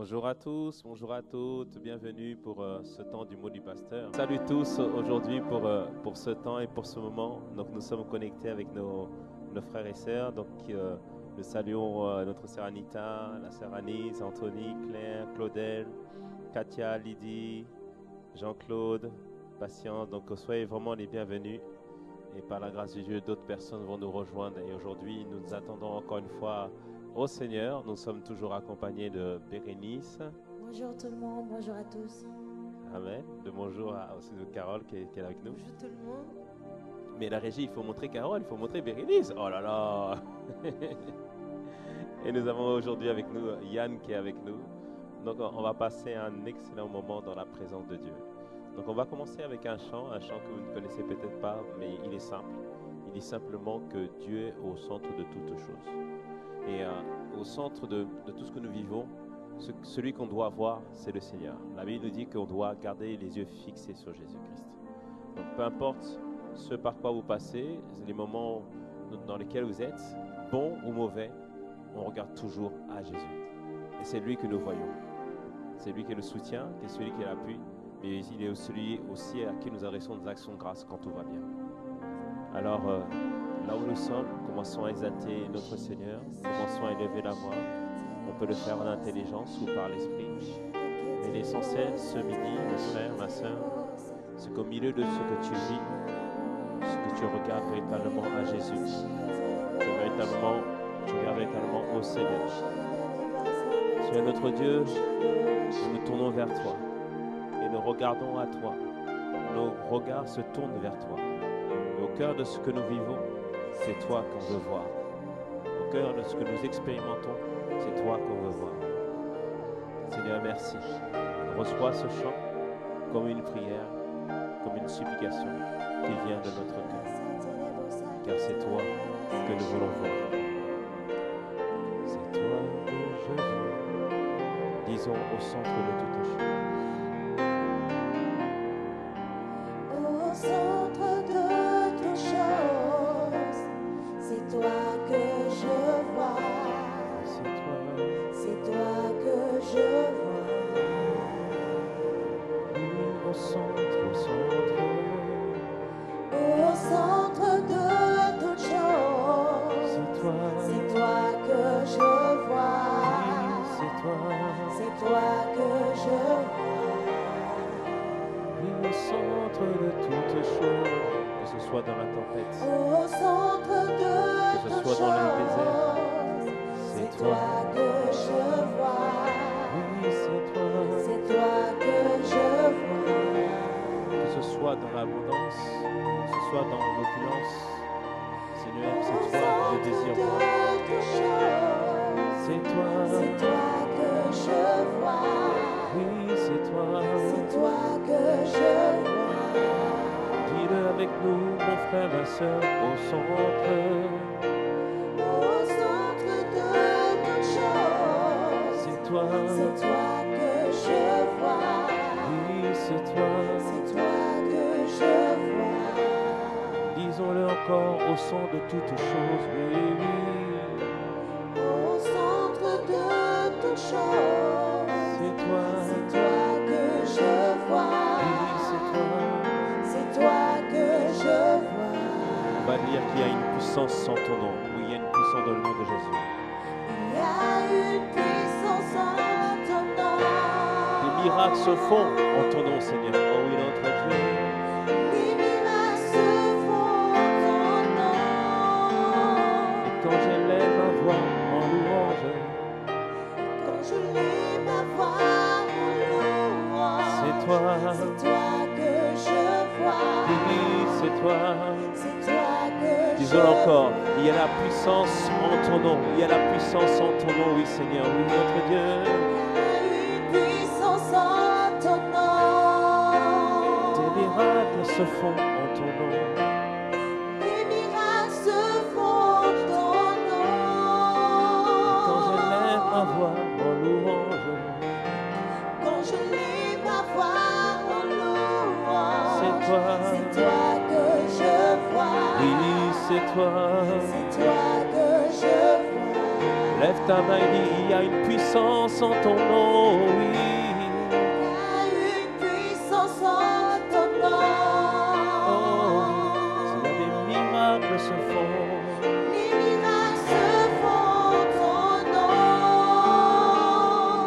Bonjour à tous, bonjour à toutes, bienvenue pour ce temps du mot du pasteur. Salut tous aujourd'hui pour ce temps et pour ce moment. Donc nous sommes connectés avec nos frères et sœurs. Donc nous saluons notre sœur Anita, la sœur Anise, Anthony, Claire, Claudel, Katia, Lydie, Jean-Claude, Patience. Donc soyez vraiment les bienvenus. Et par la grâce de Dieu, d'autres personnes vont nous rejoindre. Et aujourd'hui, nous nous attendons encore une fois au Seigneur. Nous sommes toujours accompagnés de Bérénice. Bonjour tout le monde, bonjour à tous. Amen. Bonjour aussi de Carole qui est avec nous. Bonjour tout le monde. Mais la régie, il faut montrer Carole, il faut montrer Bérénice. Oh là là. Et nous avons aujourd'hui avec nous Yann qui est avec nous. Donc on va passer un excellent moment dans la présence de Dieu. Donc on va commencer avec un chant que vous ne connaissez peut-être pas, mais il est simple. Il dit simplement que Dieu est au centre de toutes choses. Et au centre de tout ce que nous vivons, celui qu'on doit voir, c'est le Seigneur. La Bible nous dit qu'on doit garder les yeux fixés sur Jésus-Christ. Donc peu importe ce par quoi vous passez, les moments dans lesquels vous êtes, bons ou mauvais, on regarde toujours à Jésus. Et c'est lui que nous voyons. C'est lui qui est le soutien, qui est celui qui est l'appui, mais il est celui aussi à qui nous adressons des actions de grâce quand tout va bien. Alors, là où nous sommes, commençons à exalter notre Seigneur, commençons à élever la voix. On peut le faire en intelligence ou par l'esprit. Mais l'essentiel ce midi, mon frère, ma soeur, c'est qu'au milieu de ce que tu vis, ce que tu regardes véritablement à Jésus, tu regardes véritablement au Seigneur. Tu es notre Dieu, nous nous tournons vers toi et nous regardons à toi. Nos regards se tournent vers toi. Mais au cœur de ce que nous vivons, c'est toi qu'on veut voir. Au cœur de ce que nous expérimentons, c'est toi qu'on veut voir. Seigneur, merci. Reçois ce chant comme une prière, comme une supplication qui vient de notre cœur. Car c'est toi que nous voulons voir. C'est toi que je veux. Disons au centre de toutes choses. Au centre de toutes choses, c'est toi que je vois. C'est toi que je vois. Au centre de toutes choses, c'est toi que je vois. C'est toi que je vois. Oui, au centre de toutes choses, que ce soit dans la tempête, Au centre de que ce toutes soit dans le désert, choses, c'est toi que je vois. oui, c'est toi. C'est toi que je vois. Que ce soit dans l'abondance, que ce soit dans l'opulence, Seigneur, c'est toi que je désire voir. C'est toi que je vois. oui, c'est toi. C'est toi que je vois. Dis-le avec nous, mon frère, ma soeur, au centre. Au centre de toutes choses, C'est toi, que je vois. oui, c'est toi. C'est toi que je vois. Disons-le encore, au centre de toutes choses, oui, oui. Au centre de toutes choses, C'est toi, que je vois. oui, c'est toi. C'est toi que je vois. On va dire qu'il y a une puissance en ton nom. Oui, il y a une puissance dans le nom de Jésus. Il y a une puissance en ton nom. Des miracles se font en ton nom, Seigneur. Oh oui, notre Dieu. Les miracles se font en ton nom. Et quand j'élève ma voix en louange, Quand je lève ma voix en louange, c'est toi. que je vois. Oui, c'est toi. C'est toi que Disons encore, il y a la puissance en ton nom. Il y a la puissance en ton nom, oui, Seigneur. Oui, notre Dieu. une puissance en ton nom. Des miracles se font en ton nom. Les miracles se font en ton nom. Quand j'élève ma voix en louange, Quand je lève ma voix en louange, c'est toi. que je vois. Oui, c'est toi. C'est toi que je vois. Lève ta main et dis, il y a une puissance en ton nom, oui. Il y a une puissance en ton Oh, nom. si des miracles se font. Les miracles se font en ton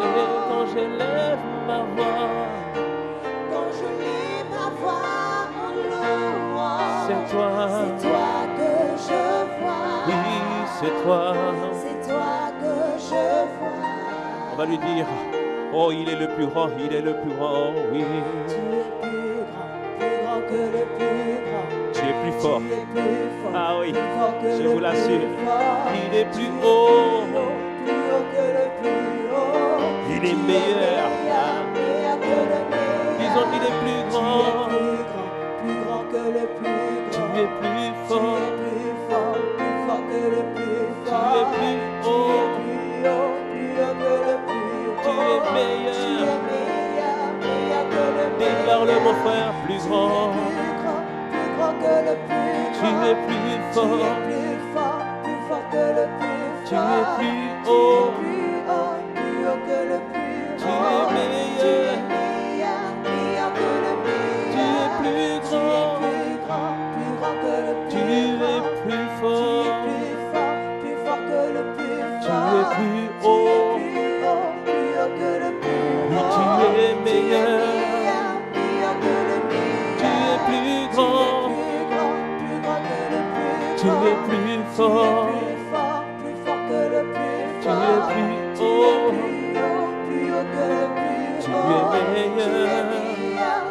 Et nom. quand j'élève ma voix, Quand je lève ma voix en louange, c'est toi. c'est toi que je vois. Oui, c'est toi. C'est toi que je vois. On va lui dire, oh, il est le plus grand, il est le plus grand, oui. Tu es plus grand que le plus grand. Tu es plus fort. Tu es plus fort, Ah oui, plus fort que je le vous l'assure. plus fort. Il est plus Tu es haut, plus haut que le plus haut. il Tu est meilleur. meilleur que le meilleur. Disons qu'il est plus Tu grand, es plus grand que le plus tu grand. es plus Tu fort, es plus fort que le plus tu fort. es plus Tu haut, es plus haut que le plus haut. tu es Tu meilleur. es meilleur que le meilleur. Déclare-le mon frère, plus grand. Plus grand que le plus Tu grand. es plus Tu fort, es plus fort que le plus tu fort. es plus Tu haut, es plus haut que le plus haut. tu es meilleur, meilleur que le meilleur. tu es plus Tu es grand, plus grand que le tu plus es grand. plus Tu fort, es plus fort que le plus tu fort. es plus Tu haut, es plus haut que le plus oui, haut. tu es meilleur, meilleur que le meilleur. tu es plus grand, Plus grand que le plus tu grand. es plus Tu fort, es plus fort que le plus tu fort. es plus Tu es haut, plus haut que le plus tu haut. es Tu es meilleur,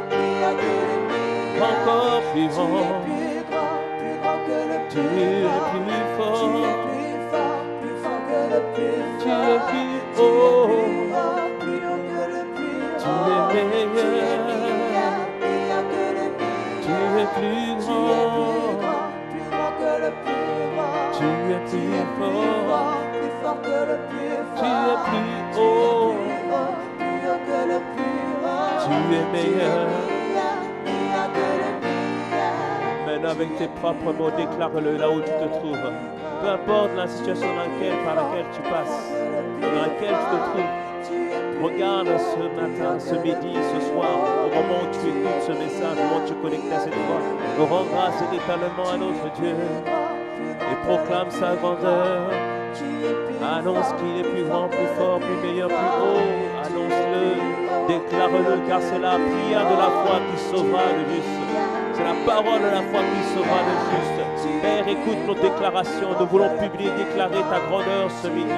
meilleur que le meilleur. encore plus Tu es grand, plus grand que le tu plus es fort. plus Tu fort, es plus fort que le plus tu fort. es plus Tu es haut, plus haut que le plus tu haut. es Tu es meilleur, meilleur que le tu meilleur. es plus Tu es grand, plus grand que le plus grand. tu es Tu plus es fort, plus fort que le plus fort. tu es plus Tu es haut, plus haut que le plus haut. tu es meilleur. Meilleur que le meilleur. Maintenant, avec tes propres mots, déclare-le là où tu te trouves. Peu importe la situation par laquelle tu passes, dans laquelle tu te trouves. Regarde ce matin, ce midi, ce soir, au moment où tu écoutes ce message, au moment où tu es connecté à cette voix. Rends grâce éternellement à notre Dieu et proclame sa grandeur. Annonce qu'il est plus grand, plus fort, plus meilleur, plus haut. Annonce-le, déclare-le, car c'est la prière de la foi qui sauvera le juste. C'est la parole de la foi qui sauvera le juste. Père, écoute nos déclarations. Nous voulons publier, déclarer ta grandeur ce midi.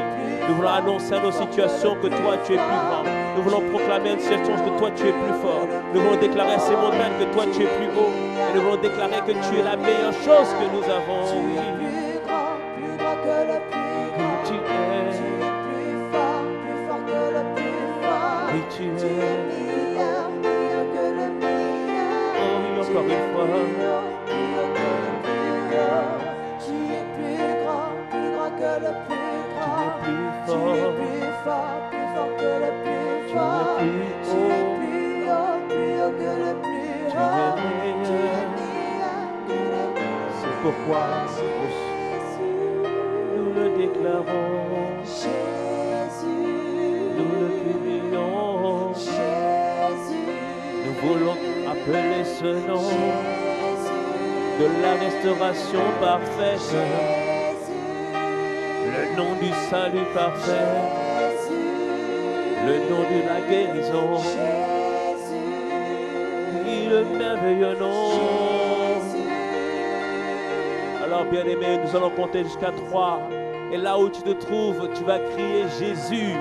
Nous voulons annoncer à nos situations que toi, tu es plus grand. Nous voulons proclamer à nos situations que toi, tu es plus fort. Nous voulons déclarer à ces montagnes que toi, tu es plus haut. Et nous voulons déclarer que tu es la meilleure chose que nous avons. Oui, Plus grand que le plus grand. tu Tu es. es plus fort que le plus fort. Oui, tu Tu es es. meilleur que le meilleur. Oh oui, encore une fois. Plus haut que le plus haut. Tu es plus grand que le plus Tu grand. es plus Tu es fort. plus fort que le plus Tu es fort. plus Tu es haut. plus haut que le plus Tu haut. es Tu es meilleur. meilleur que le meilleur. C'est pourquoi nous le déclarons. Jésus, Nous le publions. Jésus, Nous voulons appeler ce nom de la restauration parfaite, le nom du salut parfait, le nom de la guérison, oui, le merveilleux nom. Alors bien-aimé, nous allons compter jusqu'à 3. Et là où tu te trouves, tu vas crier Jésus.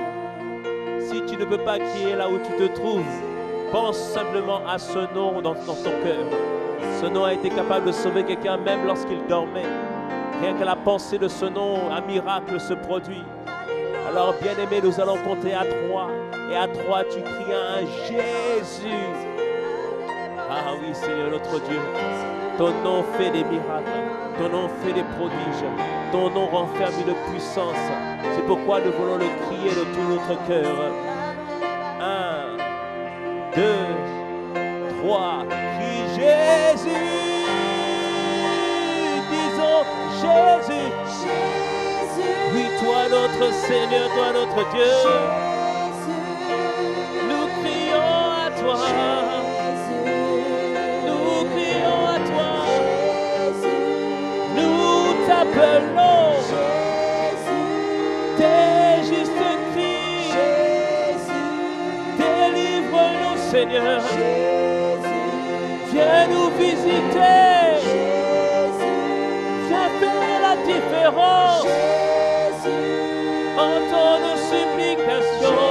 Si tu ne peux pas crier là où tu te trouves, pense simplement à ce nom dans ton cœur. Ce nom a été capable de sauver quelqu'un même lorsqu'il dormait. Rien qu'à la pensée de ce nom, un miracle se produit. Alors bien-aimé, nous allons compter à 3. Et à 3, tu cries un Jésus. Ah oui, Seigneur notre Dieu. Ton nom fait des miracles. Ton nom fait des prodiges. Ton nom renferme une puissance. C'est pourquoi nous voulons le crier de tout notre cœur. 1, 2, 3. Crie Jésus. Disons Jésus. Jésus, Oui, Toi notre Seigneur, toi notre Dieu. Nous crions à toi. Nous crions à toi. Nous t'appelons. Tes justes cris. Délivre-nous, Seigneur. Viens nous visiter. Viens faire la différence. Entends nos supplications.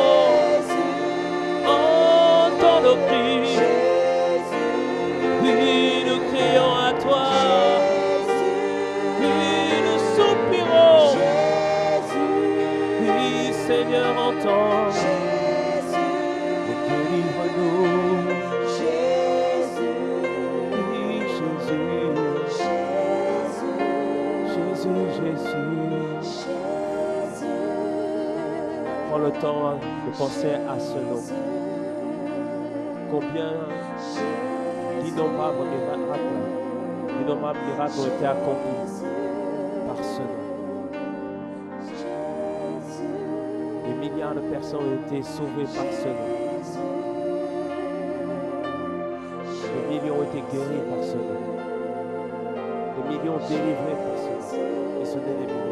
Entends nos cris. Oui, nous crions à toi. Oui, nous soupirons. Oui, Seigneur, entends. Et délivre-nous. Oui, Jésus. Jésus. Prends le temps de penser à ce nom. Combien d'innombrables miracles ont été accomplis par ce nom. Des milliards de personnes ont été sauvées par ce nom. Des millions ont été guéris par ce nom. Des millions délivrés par ce nom. Et ce n'est des milliards.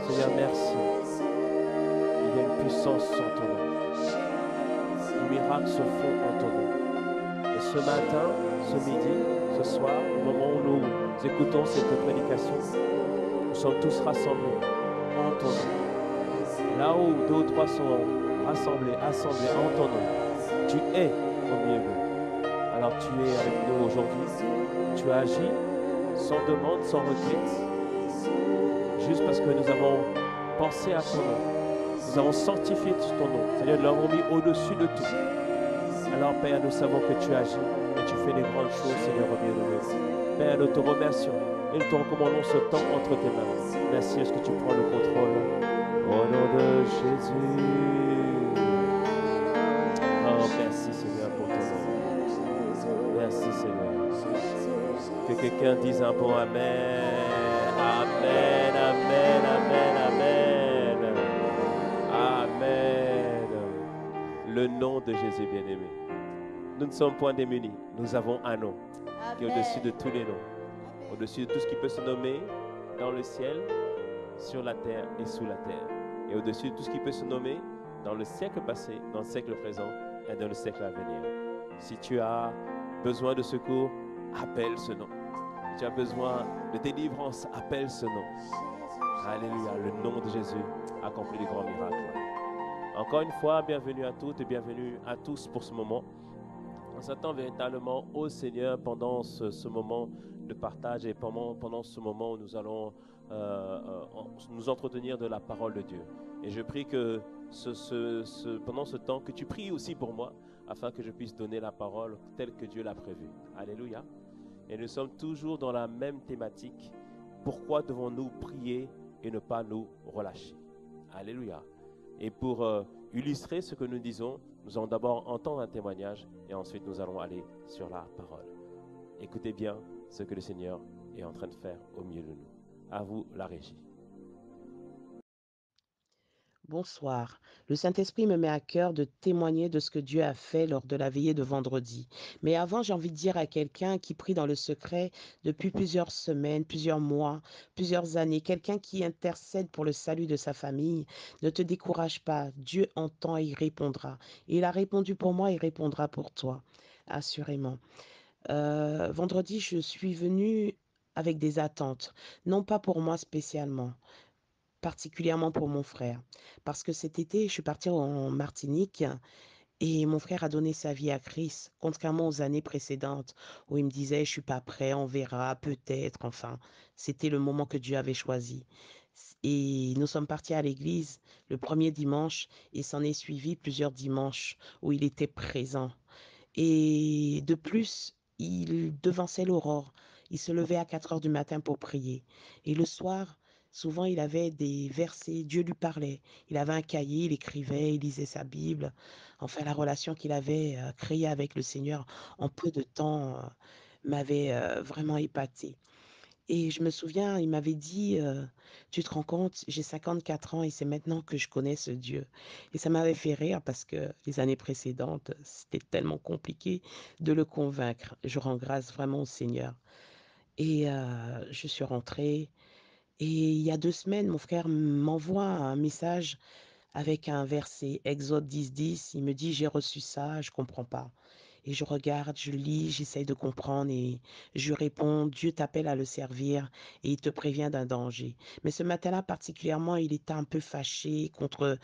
Seigneur, merci. Il y a une puissance en ton nom. Les miracles se font en ton nom. Et ce matin, ce midi, ce soir, au moment où nous écoutons cette prédication, nous sommes tous rassemblés en ton nom. Là où 2 ou 3 sont rassemblés en ton nom, tu es au milieu d'eux. Alors tu es avec nous aujourd'hui. Tu as agi sans demande, sans requête, juste parce que nous avons pensé à ton nom. Nous avons sanctifié ton nom. Seigneur, nous l'avons mis au-dessus de tout. Alors, Père, nous savons que tu agis et tu fais des grandes choses, Seigneur, au milieu de nous. Père, nous te remercions et nous te recommandons ce temps entre tes mains. Merci, est-ce que tu prends le contrôle? Au nom de Jésus. Oh, merci, Seigneur, pour ton nom. Merci, Seigneur. Que quelqu'un dise un bon Amen. Amen, Amen, Amen, Amen. Amen. Le nom de Jésus bien-aimé. Nous ne sommes point démunis. Nous avons un nom qui est au-dessus de tous les noms. Au-dessus de tout ce qui peut se nommer dans le ciel, sur la terre et sous la terre. Et au-dessus de tout ce qui peut se nommer dans le siècle passé, dans le siècle présent et dans le siècle à venir. Si tu as besoin de secours, appelle ce nom. Si tu as besoin de délivrance, appelle ce nom. Alléluia, le nom de Jésus accomplit de grands miracles. Encore une fois, bienvenue à toutes et bienvenue à tous pour ce moment. On s'attend véritablement au Seigneur pendant ce moment de partage et pendant ce moment où nous allons nous entretenir de la parole de Dieu. Et je prie que pendant ce temps, que tu pries aussi pour moi, afin que je puisse donner la parole telle que Dieu l'a prévue. Alléluia. Et nous sommes toujours dans la même thématique. Pourquoi devons-nous prier et ne pas nous relâcher? Alléluia. Et pour illustrer ce que nous disons, nous allons d'abord entendre un témoignage et ensuite nous allons aller sur la parole. Écoutez bien ce que le Seigneur est en train de faire au milieu de nous. À vous la régie. Bonsoir. Le Saint-Esprit me met à cœur de témoigner de ce que Dieu a fait lors de la veillée de vendredi. Mais avant, j'ai envie de dire à quelqu'un qui prie dans le secret depuis plusieurs semaines, plusieurs mois, plusieurs années, quelqu'un qui intercède pour le salut de sa famille, ne te décourage pas. Dieu entend et il répondra. Et il a répondu pour moi, il répondra pour toi, assurément. Vendredi, je suis venue avec des attentes, non pas pour moi spécialement, particulièrement pour mon frère. Parce que cet été, je suis partie en Martinique et mon frère a donné sa vie à Christ, contrairement aux années précédentes où il me disait, je suis pas prêt, on verra, peut-être, enfin, c'était le moment que Dieu avait choisi. Et nous sommes partis à l'église le premier dimanche et s'en est suivi plusieurs dimanches où il était présent. Et de plus, il devançait l'aurore. Il se levait à 4 heures du matin pour prier. Et le soir, souvent, il avait des versets, Dieu lui parlait. Il avait un cahier, il écrivait, il lisait sa Bible. Enfin, la relation qu'il avait créée avec le Seigneur en peu de temps m'avait vraiment épatée. Et je me souviens, il m'avait dit, tu te rends compte, j'ai 54 ans et c'est maintenant que je connais ce Dieu. Et ça m'avait fait rire parce que les années précédentes, c'était tellement compliqué de le convaincre. Je rends grâce vraiment au Seigneur. Et je suis rentrée. Et il y a 2 semaines, mon frère m'envoie un message avec un verset, Exode 10:10. Il me dit, j'ai reçu ça, je comprends pas. Et je regarde, je lis, j'essaye de comprendre et je lui réponds, Dieu t'appelle à le servir et il te prévient d'un danger. Mais ce matin-là, particulièrement, il était un peu fâché contre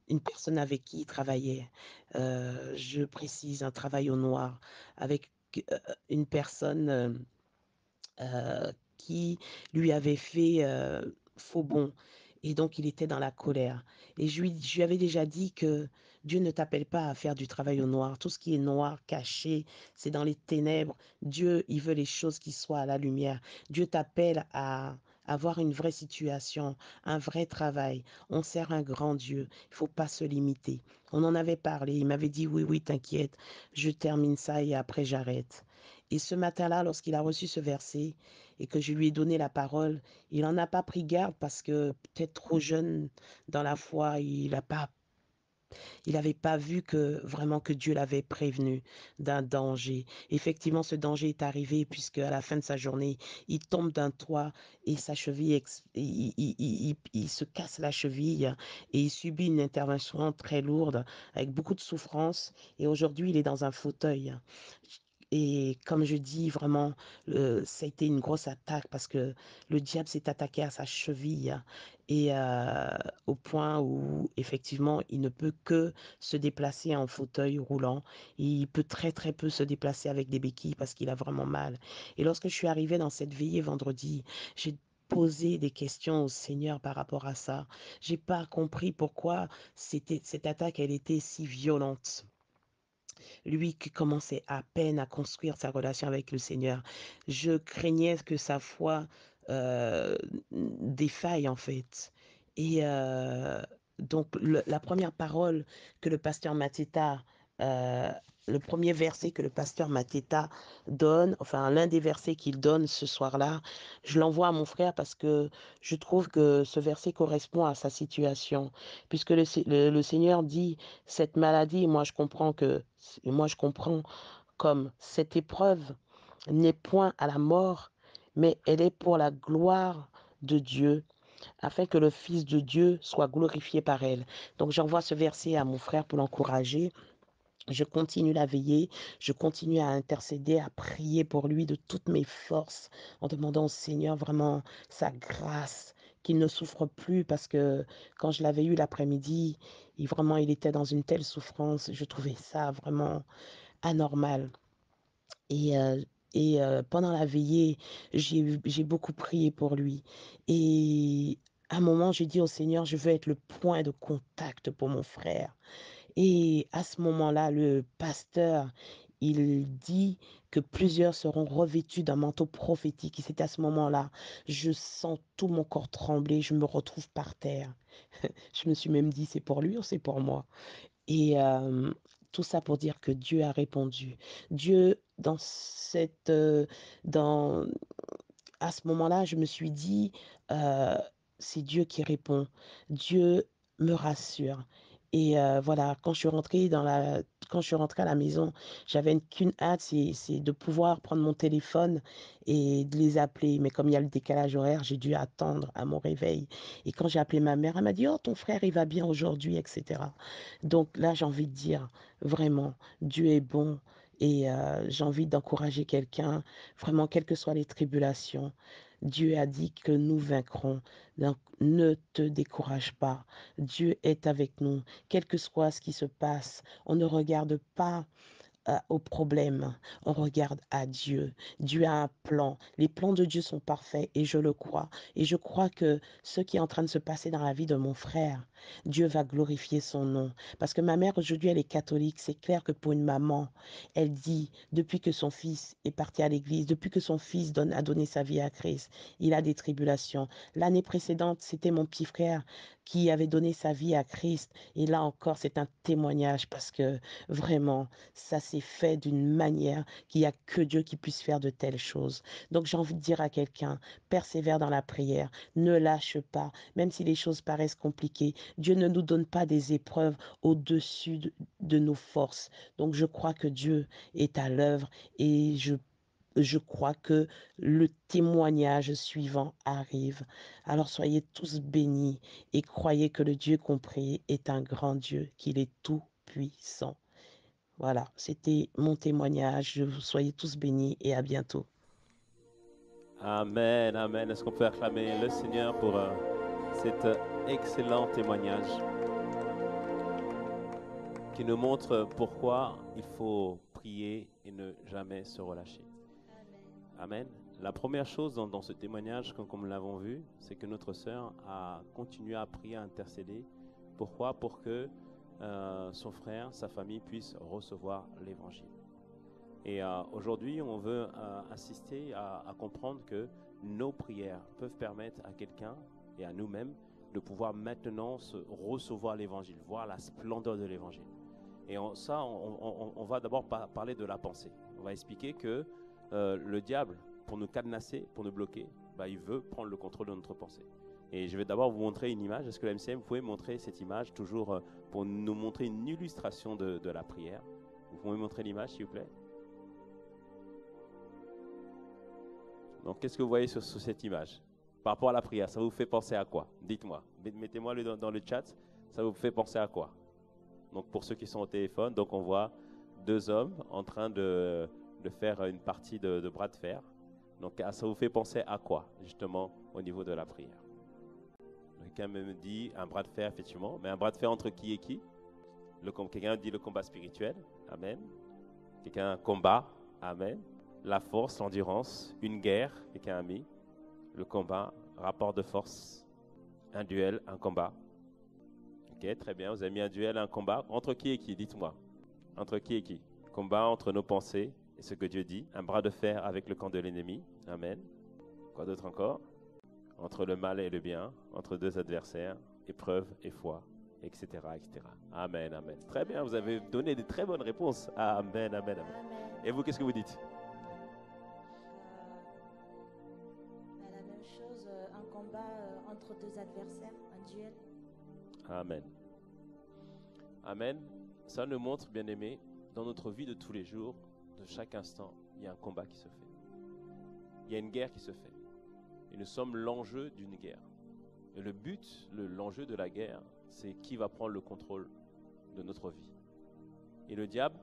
une personne avec qui il travaillait. Je précise, un travail au noir avec une personne qui lui avait fait faux bond. Et donc, il était dans la colère. Et je lui avais déjà dit que Dieu ne t'appelle pas à faire du travail au noir. Tout ce qui est noir, caché, c'est dans les ténèbres. Dieu, il veut les choses qui soient à la lumière. Dieu t'appelle à avoir une vraie situation, un vrai travail. On sert un grand Dieu. Il faut pas se limiter. On en avait parlé. Il m'avait dit, oui, oui, t'inquiète, je termine ça et après j'arrête. Et ce matin-là, lorsqu'il a reçu ce verset et que je lui ai donné la parole, il n'en a pas pris garde parce que peut-être trop jeune dans la foi, il n'avait pas vu que vraiment que Dieu l'avait prévenu d'un danger. Effectivement, ce danger est arrivé puisque à la fin de sa journée, il tombe d'un toit et sa cheville, il se casse la cheville et il subit une intervention très lourde avec beaucoup de souffrance. Et aujourd'hui, il est dans un fauteuil. Et comme je dis, vraiment, ça a été une grosse attaque parce que le diable s'est attaqué à sa cheville et au point où, effectivement, il ne peut que se déplacer en fauteuil roulant. Il peut très, très peu se déplacer avec des béquilles parce qu'il a vraiment mal. Et lorsque je suis arrivée dans cette veillée vendredi, j'ai posé des questions au Seigneur par rapport à ça. J'ai pas compris pourquoi cette attaque, elle était si violente. Lui qui commençait à peine à construire sa relation avec le Seigneur. Je craignais que sa foi euh, défaille en fait. Et donc la première parole que le pasteur Mateta, euh, le premier verset que le pasteur Mateta donne, enfin l'un des versets qu'il donne ce soir-là, je l'envoie à mon frère parce que je trouve que ce verset correspond à sa situation, puisque le Seigneur dit, cette maladie, moi je comprends comme cette épreuve n'est point à la mort, mais elle est pour la gloire de Dieu, afin que le Fils de Dieu soit glorifié par elle. Donc j'envoie ce verset à mon frère pour l'encourager. Je continue la veiller, je continue à intercéder, à prier pour lui de toutes mes forces, en demandant au Seigneur vraiment sa grâce, qu'il ne souffre plus, parce que quand je l'avais eu l'après-midi, il était dans une telle souffrance, je trouvais ça vraiment anormal. Et, pendant la veillée, j'ai beaucoup prié pour lui. Et à un moment, j'ai dit au Seigneur, je veux être le point de contact pour mon frère. Et à ce moment-là, le pasteur, il dit que plusieurs seront revêtus d'un manteau prophétique. Et c'est à ce moment-là, je sens tout mon corps trembler, je me retrouve par terre. Je me suis même dit, c'est pour lui ou c'est pour moi? Et tout ça pour dire que Dieu a répondu. Dieu, dans, à ce moment-là, je me suis dit, heu, c'est Dieu qui répond. Dieu me rassure. Et voilà, quand je suis rentrée à la maison, j'avais qu'une hâte, c'est de pouvoir prendre mon téléphone et de les appeler. Mais comme il y a le décalage horaire, j'ai dû attendre à mon réveil. Et quand j'ai appelé ma mère, elle m'a dit: «Oh, ton frère, il va bien aujourd'hui» et cetera. Donc là, j'ai envie de dire, vraiment, Dieu est bon et j'ai envie d'encourager quelqu'un. Vraiment, quelles que soient les tribulations, Dieu a dit que nous vaincrons. Donc, ne te décourage pas. Dieu est avec nous. Quel que soit ce qui se passe, on ne regarde pas au problème. On regarde à Dieu. Dieu a un plan. Les plans de Dieu sont parfaits et je le crois. Et je crois que ce qui est en train de se passer dans la vie de mon frère, Dieu va glorifier son nom. Parce que ma mère aujourd'hui, elle est catholique. C'est clair que pour une maman, elle dit, depuis que son fils est parti à l'église, depuis que son fils a donné sa vie à Christ, il a des tribulations. L'année précédente, c'était mon petit frère qui avait donné sa vie à Christ. Et là encore, c'est un témoignage parce que vraiment, ça s'est c'est fait d'une manière qu'il n'y a que Dieu qui puisse faire de telles choses. Donc j'ai envie de dire à quelqu'un, persévère dans la prière, ne lâche pas, même si les choses paraissent compliquées. Dieu ne nous donne pas des épreuves au-dessus de nos forces. Donc je crois que Dieu est à l'œuvre et je crois que le témoignage suivant arrive. Alors soyez tous bénis et croyez que le Dieu compris est un grand Dieu, qu'il est tout puissant. Voilà, c'était mon témoignage. Soyez tous bénis et à bientôt. Amen, amen. Est-ce qu'on peut acclamer le Seigneur pour cet excellent témoignage qui nous montre pourquoi il faut prier et ne jamais se relâcher. Amen. La première chose dans ce témoignage, comme nous l'avons vu, c'est que notre sœur a continué à prier, à intercéder. Pourquoi? Pour que son frère, sa famille puisse recevoir l'évangile. Et aujourd'hui, on veut assister à comprendre que nos prières peuvent permettre à quelqu'un et à nous-mêmes de pouvoir maintenant recevoir l'évangile, voir la splendeur de l'évangile. Et on va d'abord parler de la pensée. On va expliquer que le diable, pour nous cadenasser, pour nous bloquer, il veut prendre le contrôle de notre pensée. Et je vais d'abord vous montrer une image. Est-ce que la MCM, vous pouvez montrer cette image toujours pour nous montrer une illustration de la prière? Vous pouvez montrer l'image, s'il vous plaît? Donc, qu'est-ce que vous voyez sur cette image? Par rapport à la prière, ça vous fait penser à quoi? Dites-moi. Mettez-moi dans le chat. Ça vous fait penser à quoi? Donc, pour ceux qui sont au téléphone, donc on voit deux hommes en train de faire une partie de bras de fer. Donc, ça vous fait penser à quoi, justement, au niveau de la prière? Quelqu'un me dit un bras de fer, effectivement. Mais un bras de fer entre qui et qui? Quelqu'un dit le combat spirituel. Amen. Quelqu'un un combat. Amen. La force, l'endurance. Une guerre. Quelqu'un a mis. Le combat, rapport de force. Un duel, un combat. Ok, très bien. Vous avez mis un duel, un combat. Entre qui et qui? Dites-moi. Entre qui et qui? Combat entre nos pensées et ce que Dieu dit. Un bras de fer avec le camp de l'ennemi. Amen. Quoi d'autre encore? Entre le mal et le bien, entre deux adversaires, épreuve et foi, etc., etc. Amen, amen. Très bien, vous avez donné de très bonnes réponses. Amen, amen, amen. Et vous, qu'est-ce que vous dites? La même chose, un combat entre deux adversaires, un duel. Amen. Amen. Ça nous montre, bien aimé, dans notre vie de tous les jours, de chaque instant, il y a un combat qui se fait. Il y a une guerre qui se fait. Et nous sommes l'enjeu d'une guerre. Et le but, l'enjeu de la guerre, c'est qui va prendre le contrôle de notre vie. Et le diable,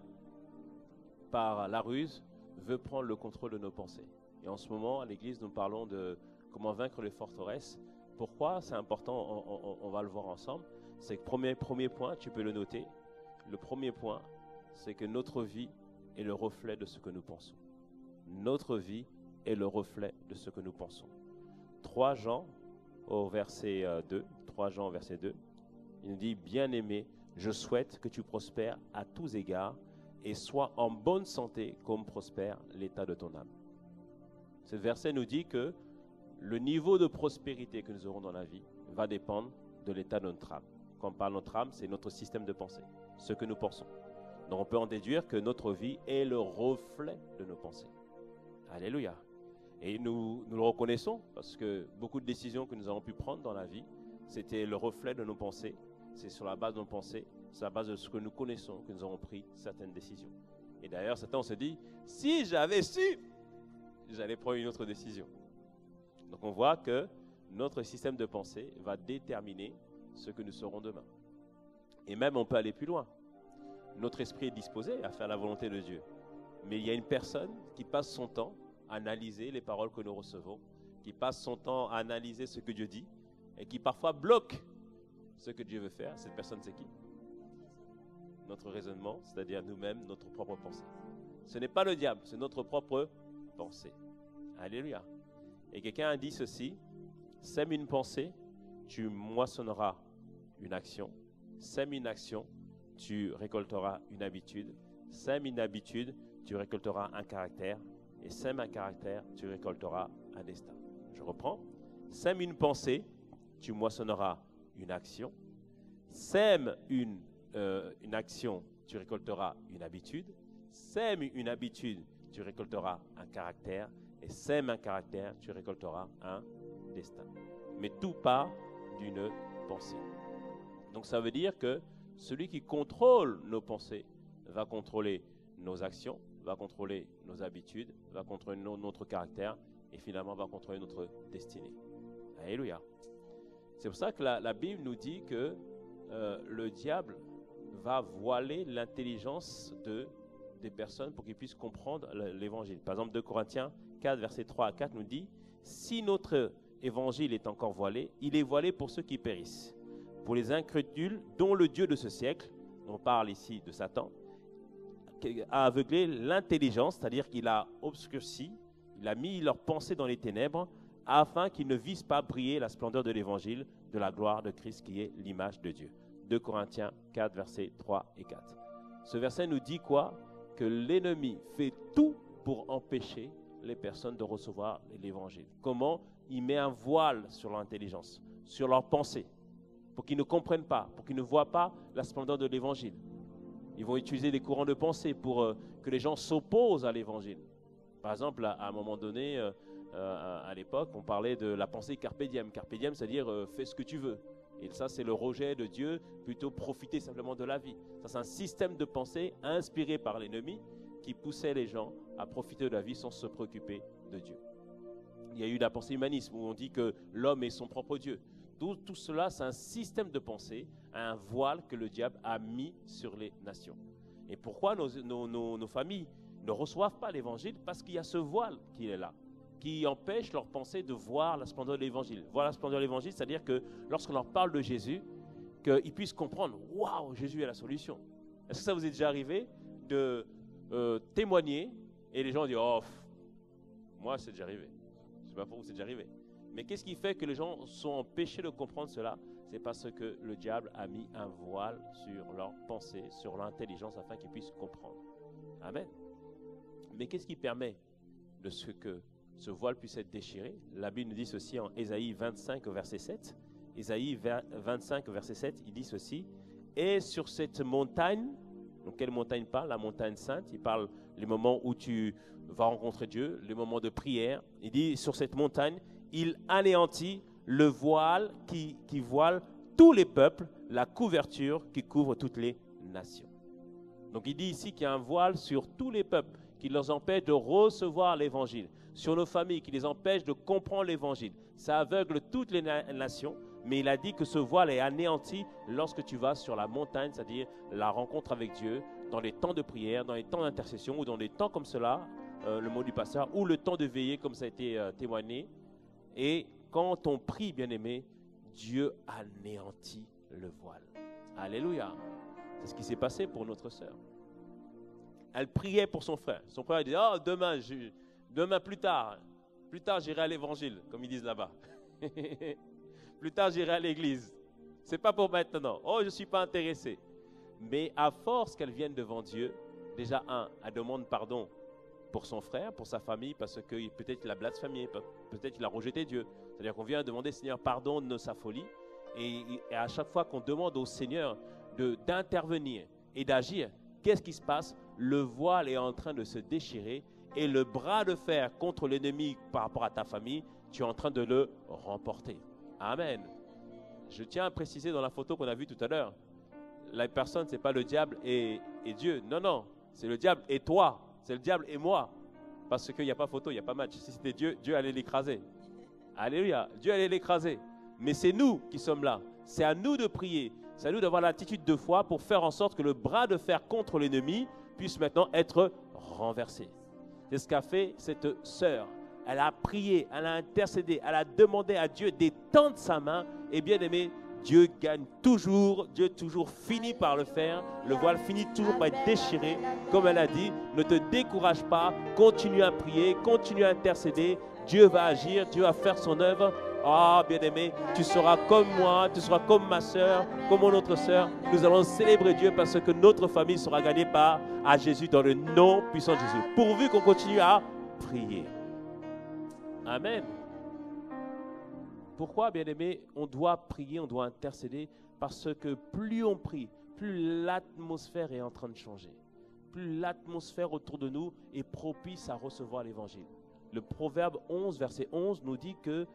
par la ruse, veut prendre le contrôle de nos pensées. Et en ce moment, à l'Église, nous parlons de comment vaincre les forteresses. Pourquoi? C'est important, on va le voir ensemble. C'est que premier point, tu peux le noter. Le premier point, c'est que notre vie est le reflet de ce que nous pensons. Notre vie est le reflet de ce que nous pensons. 3 Jean au verset 2, il nous dit, bien-aimé, je souhaite que tu prospères à tous égards et sois en bonne santé comme prospère l'état de ton âme. Ce verset nous dit que le niveau de prospérité que nous aurons dans la vie va dépendre de l'état de notre âme. Quand on parle de notre âme, c'est notre système de pensée, ce que nous pensons. Donc on peut en déduire que notre vie est le reflet de nos pensées. Alléluia. Et nous le reconnaissons parce que beaucoup de décisions que nous avons pu prendre dans la vie, c'était le reflet de nos pensées. C'est sur la base de nos pensées, sur la base de ce que nous connaissons que nous avons pris certaines décisions. Et d'ailleurs, certains se dit, si j'avais su, j'allais prendre une autre décision. Donc on voit que notre système de pensée va déterminer ce que nous serons demain. Et même on peut aller plus loin. Notre esprit est disposé à faire la volonté de Dieu. Mais il y a une personne qui passe son temps à analyser les paroles que nous recevons, qui passe son temps à analyser ce que Dieu dit et qui parfois bloque ce que Dieu veut faire. Cette personne, c'est qui? Notre raisonnement, c'est-à-dire nous-mêmes, notre propre pensée. Ce n'est pas le diable, c'est notre propre pensée. Alléluia. Et quelqu'un a dit ceci, sème une pensée, tu moissonneras une action. Sème une action, tu récolteras une habitude. Sème une habitude, tu récolteras un caractère. Et sème un caractère, tu récolteras un destin. Je reprends. Sème une pensée, tu moissonneras une action. Sème une action, tu récolteras une habitude. Sème une habitude, tu récolteras un caractère. Et sème un caractère, tu récolteras un destin. Mais tout part d'une pensée. Donc ça veut dire que celui qui contrôle nos pensées va contrôler nos actions, va contrôler nos habitudes, va contrôler notre caractère et finalement va contrôler notre destinée. Alléluia. C'est pour ça que la Bible nous dit que le diable va voiler l'intelligence des personnes pour qu'ils puissent comprendre l'évangile. Par exemple, 2 Corinthiens 4, versets 3 à 4 nous dit « Si notre évangile est encore voilé, il est voilé pour ceux qui périssent, pour les incrédules dont le Dieu de ce siècle, on parle ici de Satan, a aveuglé l'intelligence, c'est-à-dire qu'il a obscurci, il a mis leurs pensées dans les ténèbres, afin qu'ils ne visent pas briller la splendeur de l'évangile, de la gloire de Christ qui est l'image de Dieu. » 2 Corinthiens 4, versets 3 et 4. Ce verset nous dit quoi? Que l'ennemi fait tout pour empêcher les personnes de recevoir l'évangile. Comment? Il met un voile sur leur intelligence, sur leurs pensées, pour qu'ils ne comprennent pas, pour qu'ils ne voient pas la splendeur de l'évangile. Ils vont utiliser des courants de pensée pour que les gens s'opposent à l'évangile. Par exemple, à un moment donné, à l'époque, on parlait de la pensée carpe diem. Carpe diem, c'est-à-dire fais ce que tu veux. Et ça, c'est le rejet de Dieu, plutôt profiter simplement de la vie. Ça, c'est un système de pensée inspiré par l'ennemi qui poussait les gens à profiter de la vie sans se préoccuper de Dieu. Il y a eu la pensée humanisme où on dit que l'homme est son propre Dieu. Tout cela, c'est un système de pensée, un voile que le diable a mis sur les nations. Et pourquoi nos familles ne reçoivent pas l'évangile? Parce qu'il y a ce voile qui est là, qui empêche leur pensée de voir la splendeur de l'évangile. Voir la splendeur de l'évangile, c'est-à-dire que lorsqu'on leur parle de Jésus, qu'ils puissent comprendre, waouh, Jésus est la solution. Est-ce que ça vous est déjà arrivé de témoigner et les gens disent, oh, moi c'est déjà arrivé. Je ne sais pas pour vous, c'est déjà arrivé. Mais qu'est-ce qui fait que les gens sont empêchés de comprendre cela? C'est parce que le diable a mis un voile sur leur pensée, sur leur intelligence, afin qu'ils puissent comprendre. Amen. Mais qu'est-ce qui permet de ce que ce voile puisse être déchiré? La Bible nous dit ceci en Ésaïe 25, verset 7. Ésaïe 25, verset 7, il dit ceci. Et sur cette montagne, donc quelle montagne parle? La montagne sainte. Il parle les moments où tu vas rencontrer Dieu, les moments de prière. Il dit sur cette montagne, il anéantit le voile qui voile tous les peuples, la couverture qui couvre toutes les nations. Donc il dit ici qu'il y a un voile sur tous les peuples qui les empêche de recevoir l'évangile, sur nos familles qui les empêche de comprendre l'évangile. Ça aveugle toutes les nations, mais il a dit que ce voile est anéanti lorsque tu vas sur la montagne, c'est-à-dire la rencontre avec Dieu, dans les temps de prière, dans les temps d'intercession ou dans des temps comme cela, le mot du pasteur, ou le temps de veiller comme ça a été témoigné. Et quand on prie, bien-aimé, Dieu anéantit le voile. Alléluia. C'est ce qui s'est passé pour notre sœur. Elle priait pour son frère. Son frère disait, oh, demain plus tard j'irai à l'évangile, comme ils disent là-bas. Plus tard j'irai à l'église. C'est pas pour maintenant. Oh, je ne suis pas intéressé. Mais à force qu'elle vienne devant Dieu, déjà elle demande pardon pour son frère, pour sa famille, parce que peut-être il a blasphémé, peut-être il a rejeté Dieu. C'est-à-dire qu'on vient demander, Seigneur, pardonne sa folie. Et à chaque fois qu'on demande au Seigneur d'intervenir et d'agir, qu'est-ce qui se passe? Le voile est en train de se déchirer et le bras de fer contre l'ennemi par rapport à ta famille, tu es en train de le remporter. Amen. Je tiens à préciser dans la photo qu'on a vue tout à l'heure, la personne, ce n'est pas le diable et Dieu. Non, non, c'est le diable et toi. C'est le diable et moi. Parce qu'il n'y a pas photo, il n'y a pas match. Si c'était Dieu, Dieu allait l'écraser. Alléluia, Dieu allait l'écraser. Mais c'est nous qui sommes là. C'est à nous de prier. C'est à nous d'avoir l'attitude de foi pour faire en sorte que le bras de fer contre l'ennemi puisse maintenant être renversé. C'est ce qu'a fait cette sœur. Elle a prié, elle a intercédé, elle a demandé à Dieu d'étendre sa main. Et bien aimé, Dieu gagne toujours, Dieu toujours finit par le faire. Le voile finit toujours par être déchiré. Comme elle a dit, ne te décourage pas, continue à prier, continue à intercéder. Dieu va agir, Dieu va faire son œuvre. Ah, bien-aimé, tu seras comme moi, tu seras comme ma soeur, comme mon autre soeur. Nous allons célébrer Dieu parce que notre famille sera gagnée par à Jésus dans le nom puissant de Jésus. Pourvu qu'on continue à prier. Amen. Pourquoi, bien-aimé, on doit prier, on doit intercéder? Parce que plus on prie, plus l'atmosphère est en train de changer. plus l'atmosphère autour de nous est propice à recevoir l'évangile. Le Proverbe 11, verset 11 nous dit que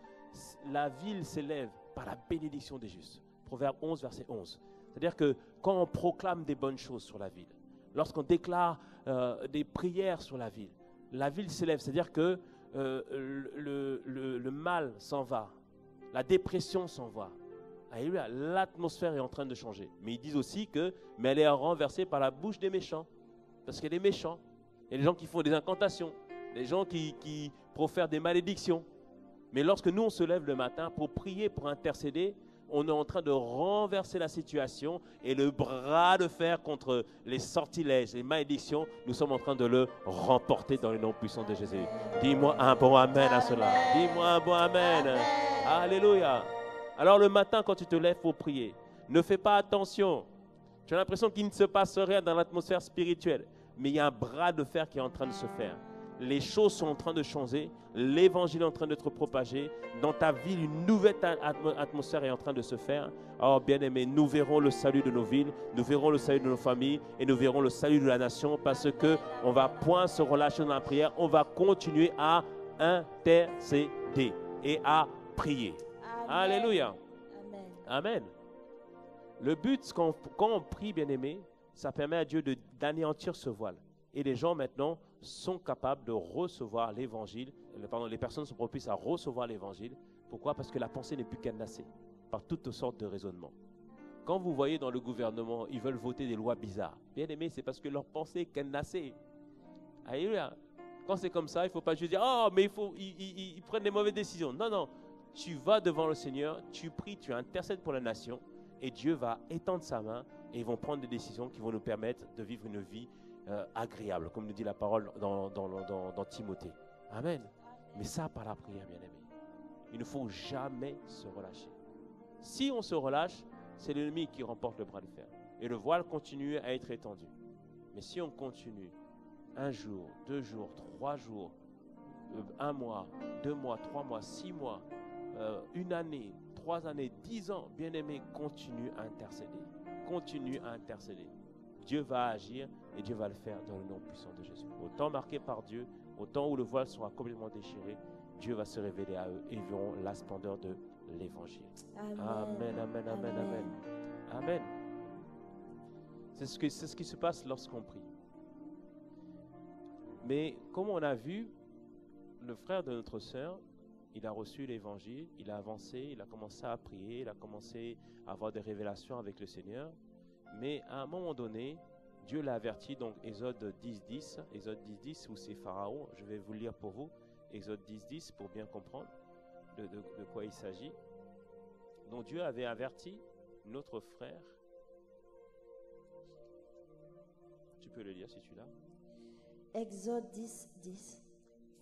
la ville s'élève par la bénédiction des justes. Proverbe 11, verset 11. C'est-à-dire que quand on proclame des bonnes choses sur la ville, lorsqu'on déclare des prières sur la ville s'élève. C'est-à-dire que le mal s'en va, la dépression s'en va. Alléluia, l'atmosphère est en train de changer. Mais ils disent aussi que, mais elle est renversée par la bouche des méchants. Parce qu'il y a des méchants. Il y a des gens qui font des incantations, des gens qui profèrent des malédictions. Mais lorsque nous, on se lève le matin pour prier, pour intercéder, on est en train de renverser la situation et le bras de fer contre les sortilèges, les malédictions, nous sommes en train de le remporter dans le nom puissant de Jésus. Dis-moi un bon amen à cela. Dis-moi un bon amen. Alléluia. Alors le matin, quand tu te lèves pour prier, ne fais pas attention. Tu as l'impression qu'il ne se passe rien dans l'atmosphère spirituelle, mais il y a un bras de fer qui est en train de se faire. Les choses sont en train de changer, l'évangile est en train d'être propagé. Dans ta ville, une nouvelle atmosphère est en train de se faire. Oh bien-aimés, nous verrons le salut de nos villes, nous verrons le salut de nos familles et nous verrons le salut de la nation parce qu'on ne va point se relâcher dans la prière, on va continuer à intercéder et à prier. Amen. Alléluia. Amen. Amen. Le but, quand on prie, bien-aimés, ça permet à Dieu d'anéantir ce voile. Et les gens maintenant sont capables de recevoir l'évangile. Les personnes sont propices à recevoir l'évangile. Pourquoi? Parce que la pensée n'est plus cadenassée par toutes sortes de raisonnements. Quand vous voyez dans le gouvernement, ils veulent voter des lois bizarres. Bien aimé, c'est parce que leur pensée est cadenassée. Alléluia. Quand c'est comme ça, il ne faut pas juste dire « Oh, mais ils prennent des mauvaises décisions. » Non, non. Tu vas devant le Seigneur, tu pries, tu intercèdes pour la nation et Dieu va étendre sa main et ils vont prendre des décisions qui vont nous permettre de vivre une vie agréable, comme nous dit la parole dans Timothée. Amen. Mais ça, par la prière, bien-aimé. Il ne faut jamais se relâcher. Si on se relâche, c'est l'ennemi qui remporte le bras de fer. Et le voile continue à être étendu. Mais si on continue, 1 jour, 2 jours, 3 jours, 1 mois, 2 mois, 3 mois, 6 mois, 1 année, 3 années, 10 ans, bien-aimé, continue à intercéder. Continue à intercéder. Dieu va agir et Dieu va le faire dans le nom puissant de Jésus. Au temps marqué par Dieu, au temps où le voile sera complètement déchiré, Dieu va se révéler à eux et ils verront la splendeur de l'évangile. Amen. Amen, amen, amen, amen. Amen. C'est ce qui se passe lorsqu'on prie. Mais comme on a vu, le frère de notre sœur, il a reçu l'évangile, il a avancé, il a commencé à prier, il a commencé à avoir des révélations avec le Seigneur. Mais à un moment donné, Dieu l'a averti, donc Exode 10.10, Exode 10.10 où c'est Pharaon, je vais vous le lire pour vous, Exode 10.10 pour bien comprendre de quoi il s'agit. Donc Dieu avait averti notre frère. Tu peux le lire si tu l'as. Exode 10.10.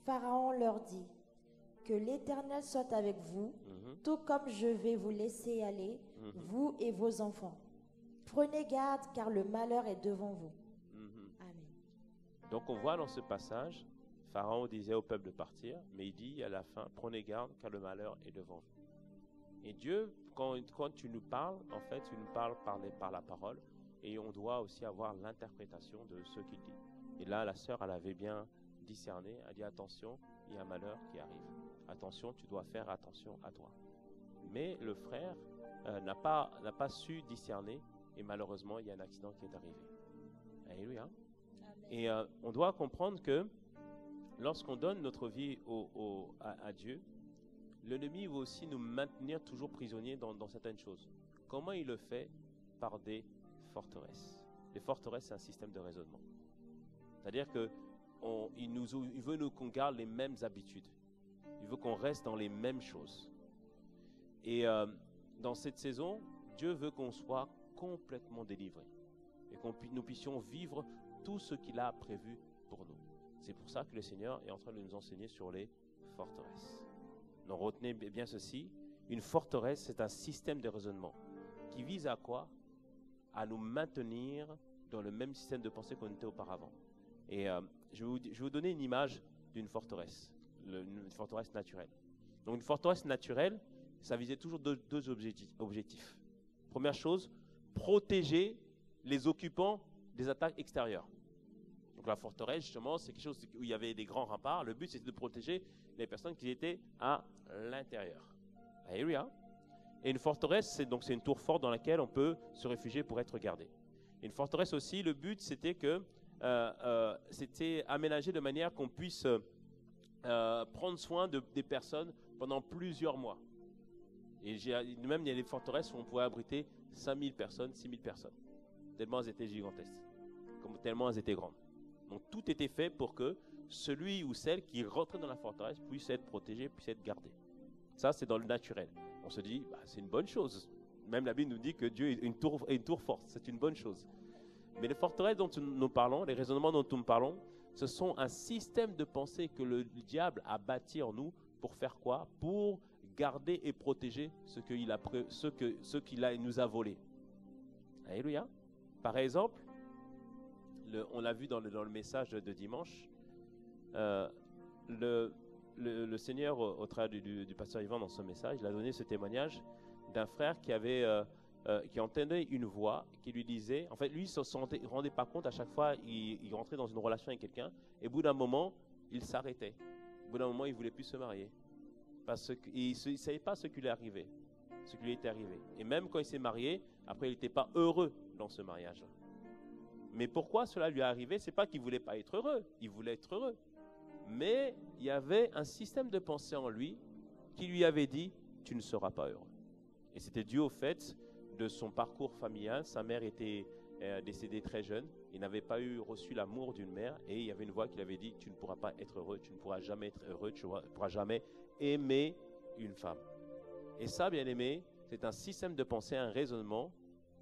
Pharaon leur dit, que l'Éternel soit avec vous, tout comme je vais vous laisser aller, vous et vos enfants. Prenez garde car le malheur est devant vous. Amen. Donc on voit dans ce passage, Pharaon disait au peuple de partir, mais il dit à la fin, prenez garde car le malheur est devant vous. Et Dieu, quand tu nous parles, en fait, tu nous parles par la parole, et on doit aussi avoir l'interprétation de ce qu'il dit. Et là, la sœur, elle avait bien discerné, elle dit attention, il y a un malheur qui arrive. Attention, tu dois faire attention à toi. Mais le frère n'a pas su discerner, et malheureusement, il y a un accident qui est arrivé. Alléluia. Et on doit comprendre que lorsqu'on donne notre vie à Dieu, l'ennemi va aussi nous maintenir toujours prisonniers dans certaines choses. Comment il le fait? Par des forteresses. Les forteresses, c'est un système de raisonnement. C'est-à-dire qu'il veut qu'on garde les mêmes habitudes. Il veut qu'on reste dans les mêmes choses. Et dans cette saison, Dieu veut qu'on soit complètement délivrés et que nous puissions vivre tout ce qu'il a prévu pour nous. C'est pour ça que le Seigneur est en train de nous enseigner sur les forteresses. Donc retenez bien ceci, une forteresse, c'est un système de raisonnement qui vise à quoi? À nous maintenir dans le même système de pensée qu'on était auparavant. Et je vais vous donner une image d'une forteresse, une forteresse naturelle. Donc une forteresse naturelle, ça visait toujours deux objectifs. Première chose, protéger les occupants des attaques extérieures. la forteresse, justement, c'est quelque chose où il y avait des grands remparts. Le but, c'était de protéger les personnes qui étaient à l'intérieur. Alléluia. Et une forteresse, c'est une tour forte dans laquelle on peut se réfugier pour être gardé. Une forteresse aussi, le but, c'était que c'était aménagé de manière qu'on puisse prendre soin des personnes pendant plusieurs mois. Et même, il y a des forteresses où on pouvait abriter 5000 personnes, 6000 personnes. Tellement elles étaient gigantesques, tellement elles étaient grandes. Donc tout était fait pour que celui ou celle qui rentrait dans la forteresse puisse être protégé, puisse être gardé. Ça, c'est dans le naturel. On se dit, c'est une bonne chose. Même la Bible nous dit que Dieu est une tour forte. C'est une bonne chose. Mais les forteresses dont nous parlons, les raisonnements dont nous parlons, ce sont un système de pensée que le diable a bâti en nous pour faire quoi? Pour garder et protéger ce qu'il nous a volé. Alléluia. Par exemple, on l'a vu dans le message de dimanche, le Seigneur, au travers du pasteur Yvan dans son message, il a donné ce témoignage d'un frère qui entendait une voix qui lui disait, en fait, lui, il ne se rendait pas compte, à chaque fois, il rentrait dans une relation avec quelqu'un, et au bout d'un moment, il s'arrêtait. Au bout d'un moment, il ne voulait plus se marier. Parce qu'il ne savait pas ce qui lui arrivait, ce qui lui était arrivé. Et même quand il s'est marié, après, il n'était pas heureux dans ce mariage. Mais pourquoi cela lui est arrivé? Ce n'est pas qu'il ne voulait pas être heureux, il voulait être heureux. Mais il y avait un système de pensée en lui qui lui avait dit « tu ne seras pas heureux ». Et c'était dû au fait de son parcours familial. Sa mère était décédée très jeune, il n'avait pas reçu l'amour d'une mère, et il y avait une voix qui lui avait dit « tu ne pourras pas être heureux, tu ne pourras jamais être heureux, tu ne pourras jamais aimer une femme ». Et ça, bien aimé, c'est un système de pensée, un raisonnement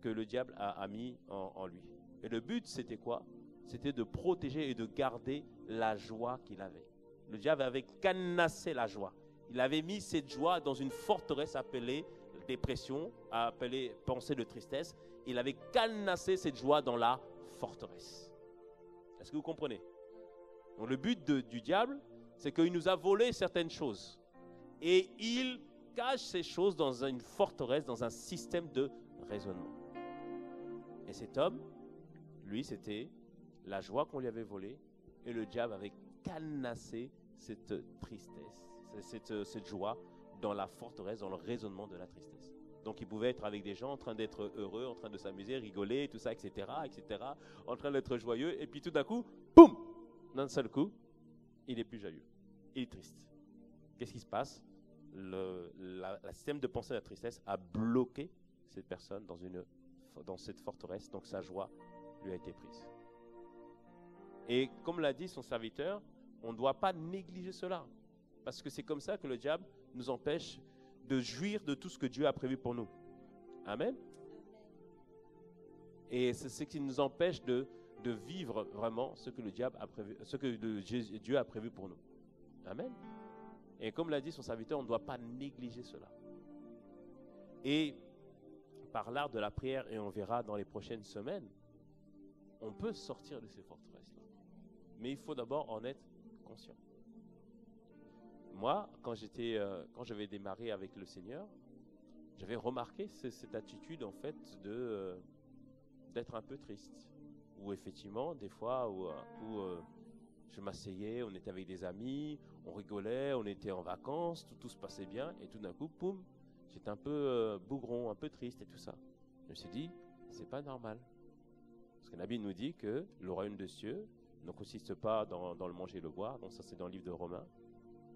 que le diable a mis en lui. Et le but, c'était quoi? C'était de protéger et de garder la joie qu'il avait. Le diable avait canassé la joie. Il avait mis cette joie dans une forteresse appelée dépression, appelée pensée de tristesse. Il avait canassé cette joie dans la forteresse. Est-ce que vous comprenez? Donc le but du diable, c'est qu'il nous a volé certaines choses. Et il cache ces choses dans une forteresse, dans un système de raisonnement. Et cet homme, lui, c'était la joie qu'on lui avait volée, et le diable avait canassé cette tristesse, cette joie dans la forteresse, dans le raisonnement de la tristesse. Donc il pouvait être avec des gens en train d'être heureux, en train de s'amuser, rigoler, tout ça, etc., en train d'être joyeux, et puis tout d'un coup, boum, d'un seul coup, il est plus joyeux, il est triste. Qu'est-ce qui se passe? Le système de pensée de la tristesse a bloqué cette personne dans cette forteresse, donc sa joie lui a été prise. Et comme l'a dit son serviteur, on ne doit pas négliger cela, parce que c'est comme ça que le diable nous empêche de jouir de tout ce que Dieu a prévu pour nous. Amen. Et c'est ce qui nous empêche de vivre vraiment ce que le diable a prévu, ce que Dieu a prévu pour nous. Amen. Et comme l'a dit son serviteur, on ne doit pas négliger cela. Et par l'art de la prière, et on verra dans les prochaines semaines, on peut sortir de ces forteresses-là. Mais il faut d'abord en être conscient. Moi, quand j'avais démarré avec le Seigneur, j'avais remarqué cette attitude, en fait, d'être un peu triste. Où effectivement, des fois, où je m'asseyais, on était avec des amis, on rigolait, on était en vacances, tout se passait bien, et tout d'un coup, poum, j'étais un peu bougron, un peu triste et tout ça. Je me suis dit, c'est pas normal. Parce que la Bible nous dit que le royaume de cieux ne consiste pas dans le manger et le boire, donc ça c'est dans le livre de Romains,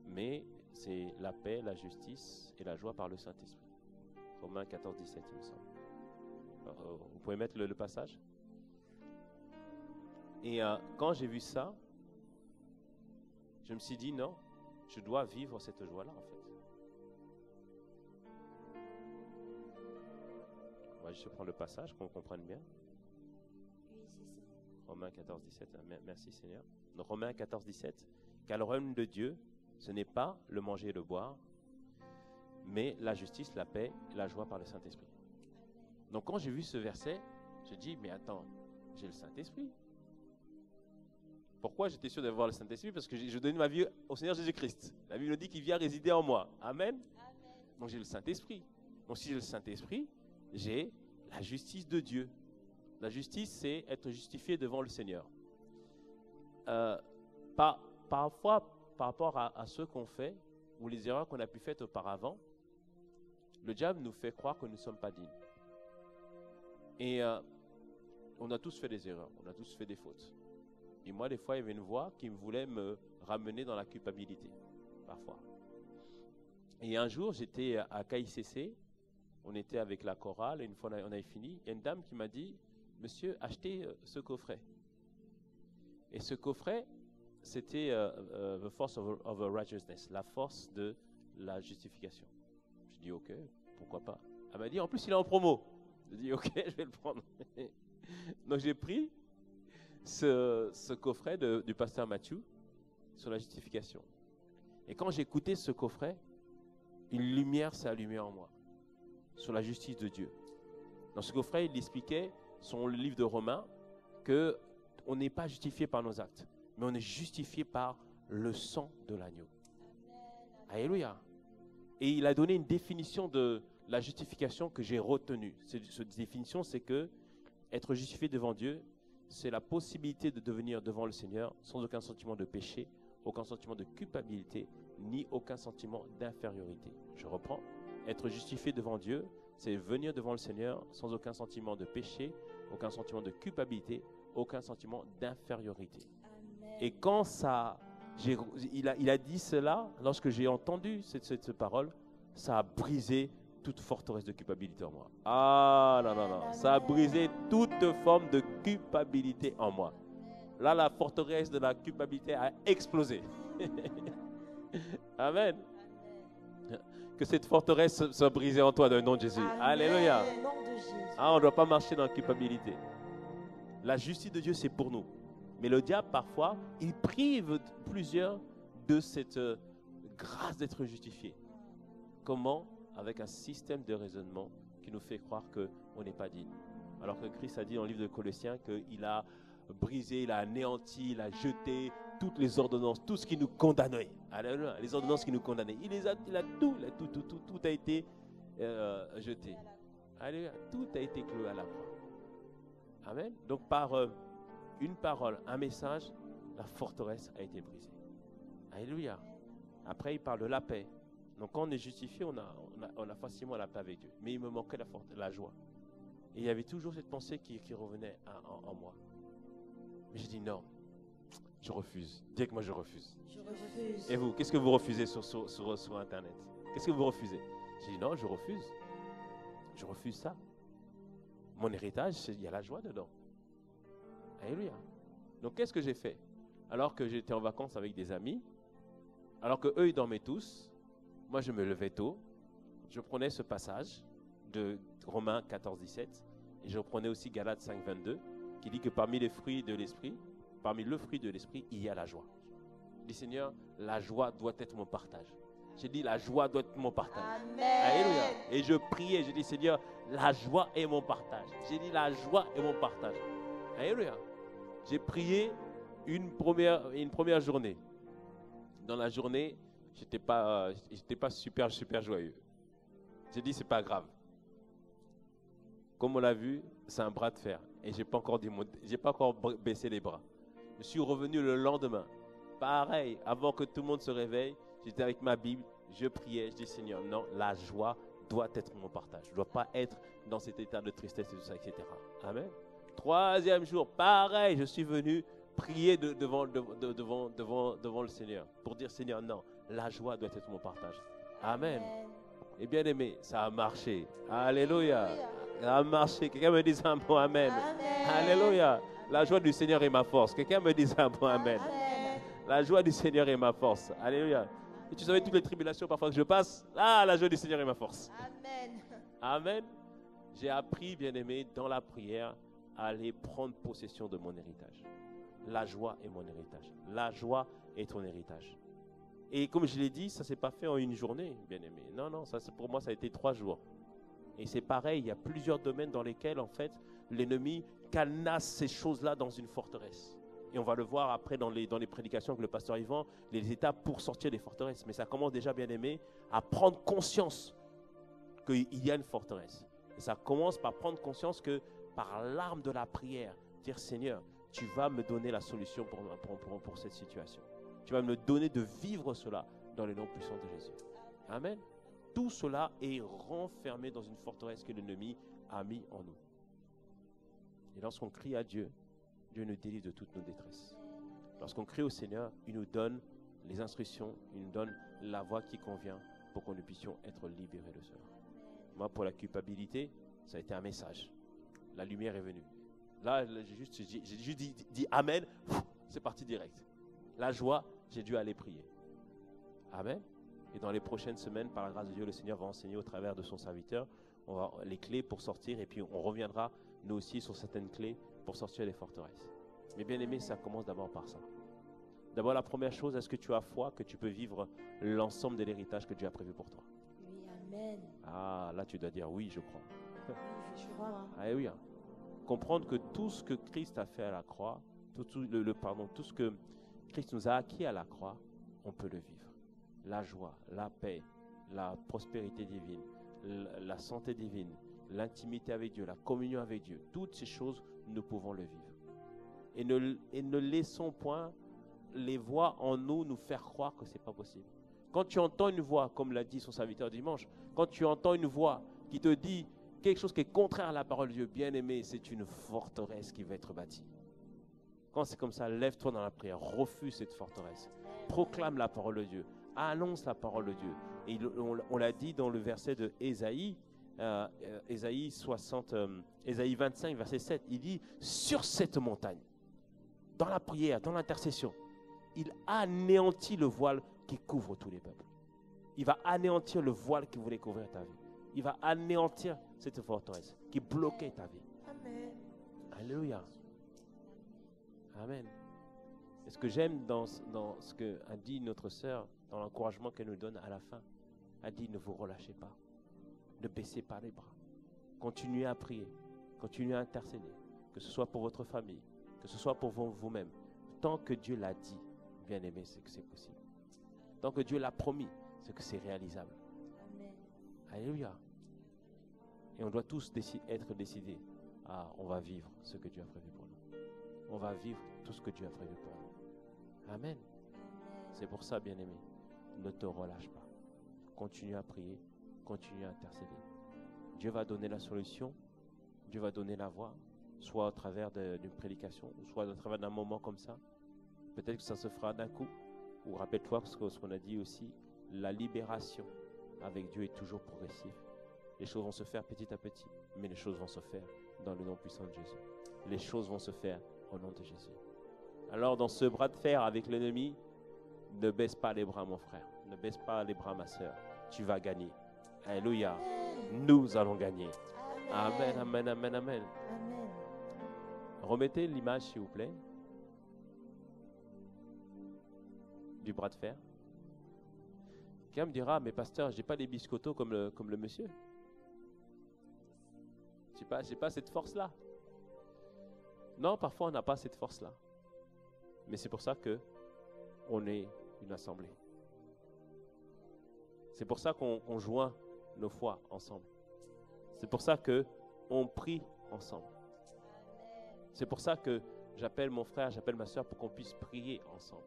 mais c'est la paix, la justice et la joie par le Saint-Esprit. Romains 14, 17, il me semble. Alors, vous pouvez mettre le passage? Et quand j'ai vu ça, je me suis dit non, je dois vivre cette joie-là en fait. On va juste prendre le passage, qu'on comprenne bien. Romains 14, 17, merci Seigneur. Donc, Romains 14, 17, car le royaume de Dieu, ce n'est pas le manger et le boire, mais la justice, la paix et la joie par le Saint-Esprit. Donc quand j'ai vu ce verset, je dis, mais attends, j'ai le Saint-Esprit. Pourquoi j'étais sûr d'avoir le Saint-Esprit? Parce que je donne ma vie au Seigneur Jésus-Christ. La Bible dit qu'il vient résider en moi. Amen. Donc j'ai le Saint-Esprit. Donc si j'ai le Saint-Esprit, j'ai la justice de Dieu. La justice, c'est être justifié devant le Seigneur. parfois, par rapport à ce qu'on fait, ou les erreurs qu'on a pu faire auparavant, le diable nous fait croire que nous ne sommes pas dignes. Et on a tous fait des erreurs, on a tous fait des fautes. Et moi, des fois, il y avait une voix qui voulait me ramener dans la culpabilité, parfois. Et un jour, j'étais à KICC, on était avec la chorale, et une fois on avait fini, il y a une dame qui m'a dit, « Monsieur, achetez ce coffret. » Et ce coffret, c'était The Force of Righteousness, la force de la justification. Je dis, ok, pourquoi pas. Elle m'a dit, en plus, il est en promo. Je dis, ok, je vais le prendre. Donc, j'ai pris ce coffret du pasteur Mathieu sur la justification. Et quand j'ai écouté ce coffret, une lumière s'est allumée en moi sur la justice de Dieu. Dans ce coffret, il expliquait, sur le livre de Romains, qu'on n'est pas justifié par nos actes, mais on est justifié par le sang de l'agneau. Alléluia. Et il a donné une définition de la justification que j'ai retenue. Cette définition, c'est que être justifié devant Dieu, c'est la possibilité de devenir devant le Seigneur sans aucun sentiment de péché, aucun sentiment de culpabilité, ni aucun sentiment d'infériorité. Je reprends. Être justifié devant Dieu, c'est venir devant le Seigneur sans aucun sentiment de péché, aucun sentiment de culpabilité, aucun sentiment d'infériorité. Et quand il a dit cela, lorsque j'ai entendu cette parole, ça a brisé toute forteresse de culpabilité en moi. Ah non, non, non. Ça a brisé toute forme de culpabilité en moi. Là, la forteresse de la culpabilité a explosé. Amen. Que cette forteresse soit brisée en toi dans le nom de Jésus. Amen. Alléluia. Ah, on ne doit pas marcher dans la culpabilité. La justice de Dieu, c'est pour nous. Mais le diable, parfois, il prive plusieurs de cette grâce d'être justifié. Comment? Avec un système de raisonnement qui nous fait croire qu'on n'est pas digne. Alors que Christ a dit dans le livre de Colossiens qu'il a brisé, il a anéanti, il a jeté toutes les ordonnances, tout ce qui nous condamnait. Alléluia. Les ordonnances qui nous condamnaient. Tout a été jeté. Alléluia. Tout a été cloué à la croix. Amen. Donc par une parole, un message, la forteresse a été brisée. Alléluia. Après, il parle de la paix. Donc quand on est justifié, on a facilement la paix avec Dieu. Mais il me manquait la joie. Et il y avait toujours cette pensée qui revenait en moi. Mais j'ai dit non, je refuse. Dis que moi je refuse. Je refuse. Et vous, qu'est-ce que vous refusez sur Internet? Qu'est-ce que vous refusez? J'ai dit non, je refuse. Je refuse ça. Mon héritage, il y a la joie dedans. Alléluia. Donc qu'est-ce que j'ai fait? Alors que j'étais en vacances avec des amis, alors qu'eux ils dormaient tous, moi je me levais tôt, je prenais ce passage de Romains 14-17 et je prenais aussi Galates 5-22 qui dit que parmi les fruits de l'esprit, parmi le fruit de l'esprit, il y a la joie. Je dis Seigneur, la joie doit être mon partage. J'ai dit la joie doit être mon partage. Amen. Alléluia. Et je priais, je dis Seigneur, la joie est mon partage. J'ai dit la joie est mon partage. Alléluia. J'ai prié une première journée. Dans la journée, j'étais pas super joyeux. J'ai dit c'est pas grave. Comme on l'a vu, c'est un bras de fer et j'ai pas encore baissé les bras. Je suis revenu le lendemain. Pareil, avant que tout le monde se réveille, j'étais avec ma Bible, je priais, je dis Seigneur, non, la joie doit être mon partage. Je ne dois pas être dans cet état de tristesse et tout ça, etc. Amen. Troisième jour, pareil, je suis venu prier devant le Seigneur pour dire Seigneur, non, la joie doit être mon partage. Amen. Et bien aimé, ça a marché. Alléluia. Ça a marché. Quelqu'un me dit un bon amen. Alléluia. La joie du Seigneur est ma force. Quelqu'un me dit un bon amen. La joie du Seigneur est ma force. Alléluia. Et tu savais toutes les tribulations parfois que je passe. Là, la joie du Seigneur est ma force. Amen. Amen. J'ai appris, bien aimé, dans la prière, à aller prendre possession de mon héritage. La joie est mon héritage. La joie est ton héritage. Et comme je l'ai dit, ça ne s'est pas fait en une journée, bien aimé. Non, non, ça, pour moi, ça a été 3 jours. Et c'est pareil, il y a plusieurs domaines dans lesquels, en fait, l'ennemi cadenasse ces choses-là dans une forteresse. Et on va le voir après dans les prédications que le pasteur Yvan, les étapes pour sortir des forteresses. Mais ça commence déjà, bien aimé, à prendre conscience qu'il y a une forteresse. Et ça commence par prendre conscience que par l'arme de la prière, dire Seigneur, tu vas me donner la solution pour cette situation. Tu vas me donner de vivre cela dans le nom puissant de Jésus. Amen. Tout cela est renfermé dans une forteresse que l'ennemi a mis en nous. Et lorsqu'on crie à Dieu, Dieu nous délivre de toutes nos détresses. Lorsqu'on crie au Seigneur, il nous donne les instructions, il nous donne la voie qui convient pour que nous puissions être libérés de cela. Moi, pour la culpabilité, ça a été un message. La lumière est venue. Là, j'ai juste dit Amen, c'est parti direct. La joie, j'ai dû aller prier. Amen. Et dans les prochaines semaines, par la grâce de Dieu, le Seigneur va enseigner au travers de son serviteur les clés pour sortir, et puis on reviendra, nous aussi, sur certaines clés pour sortir des forteresses. Mais bien aimé, ça commence d'abord par ça. D'abord, la première chose, est-ce que tu as foi que tu peux vivre l'ensemble de l'héritage que Dieu a prévu pour toi? Oui, amen. Ah, là, tu dois dire oui, je crois. Oui, je crois. Ah oui, hein. Comprendre que tout ce que Christ a fait à la croix, tout ce que Christ nous a acquis à la croix, on peut le vivre. La joie, la paix, la prospérité divine, la santé divine, l'intimité avec Dieu, la communion avec Dieu, toutes ces choses, nous pouvons le vivre. Et ne laissons point les voix en nous faire croire que ce n'est pas possible. Quand tu entends une voix, comme l'a dit son serviteur dimanche, quand tu entends une voix qui te dit quelque chose qui est contraire à la parole de Dieu, bien aimé, c'est une forteresse qui va être bâtie. Quand c'est comme ça, lève-toi dans la prière, refuse cette forteresse, proclame la parole de Dieu, annonce la parole de Dieu. Et on l'a dit dans le verset de Ésaïe, Ésaïe 25, verset 7, il dit, sur cette montagne, dans la prière, dans l'intercession, il anéantit le voile qui couvre tous les peuples. Il va anéantir le voile qui voulait couvrir ta vie. Il va anéantir cette forteresse qui bloquait ta vie. Amen. Alléluia. Amen. Et ce que j'aime dans ce qu'a dit notre sœur, dans l'encouragement qu'elle nous donne à la fin, elle dit, ne vous relâchez pas. Ne baissez pas les bras. Continuez à prier. Continuez à intercéder. Que ce soit pour votre famille, que ce soit pour vous-même. Tant que Dieu l'a dit, bien aimé, c'est que c'est possible. Tant que Dieu l'a promis, c'est que c'est réalisable. Amen. Alléluia. Et on doit tous être décidés. Ah, on va vivre ce que Dieu a prévu pour nous. On va vivre tout ce que Dieu a prévu pour nous. Amen. C'est pour ça, bien aimé, ne te relâche pas. Continue à prier, continue à intercéder. Dieu va donner la solution, Dieu va donner la voie, soit au travers d'une prédication, soit au travers d'un moment comme ça. Peut-être que ça se fera d'un coup. Ou rappelle-toi ce qu'on a dit aussi, la libération avec Dieu est toujours progressive. Les choses vont se faire petit à petit, mais les choses vont se faire dans le nom puissant de Jésus. Les choses vont se faire au nom de Jésus. Alors dans ce bras de fer avec l'ennemi, ne baisse pas les bras mon frère, ne baisse pas les bras ma soeur. Tu vas gagner. Alléluia. Nous allons gagner. Amen, amen, amen, amen. Amen. Remettez l'image s'il vous plaît du bras de fer. Quelqu'un me dira, mais pasteur, j'ai pas des biscottos comme le monsieur. J'ai pas cette force-là. Non, parfois on n'a pas cette force-là. Mais c'est pour ça que on est une assemblée. C'est pour ça qu'on joint nos foi ensemble. C'est pour ça qu'on prie ensemble. C'est pour ça que j'appelle mon frère, j'appelle ma soeur pour qu'on puisse prier ensemble.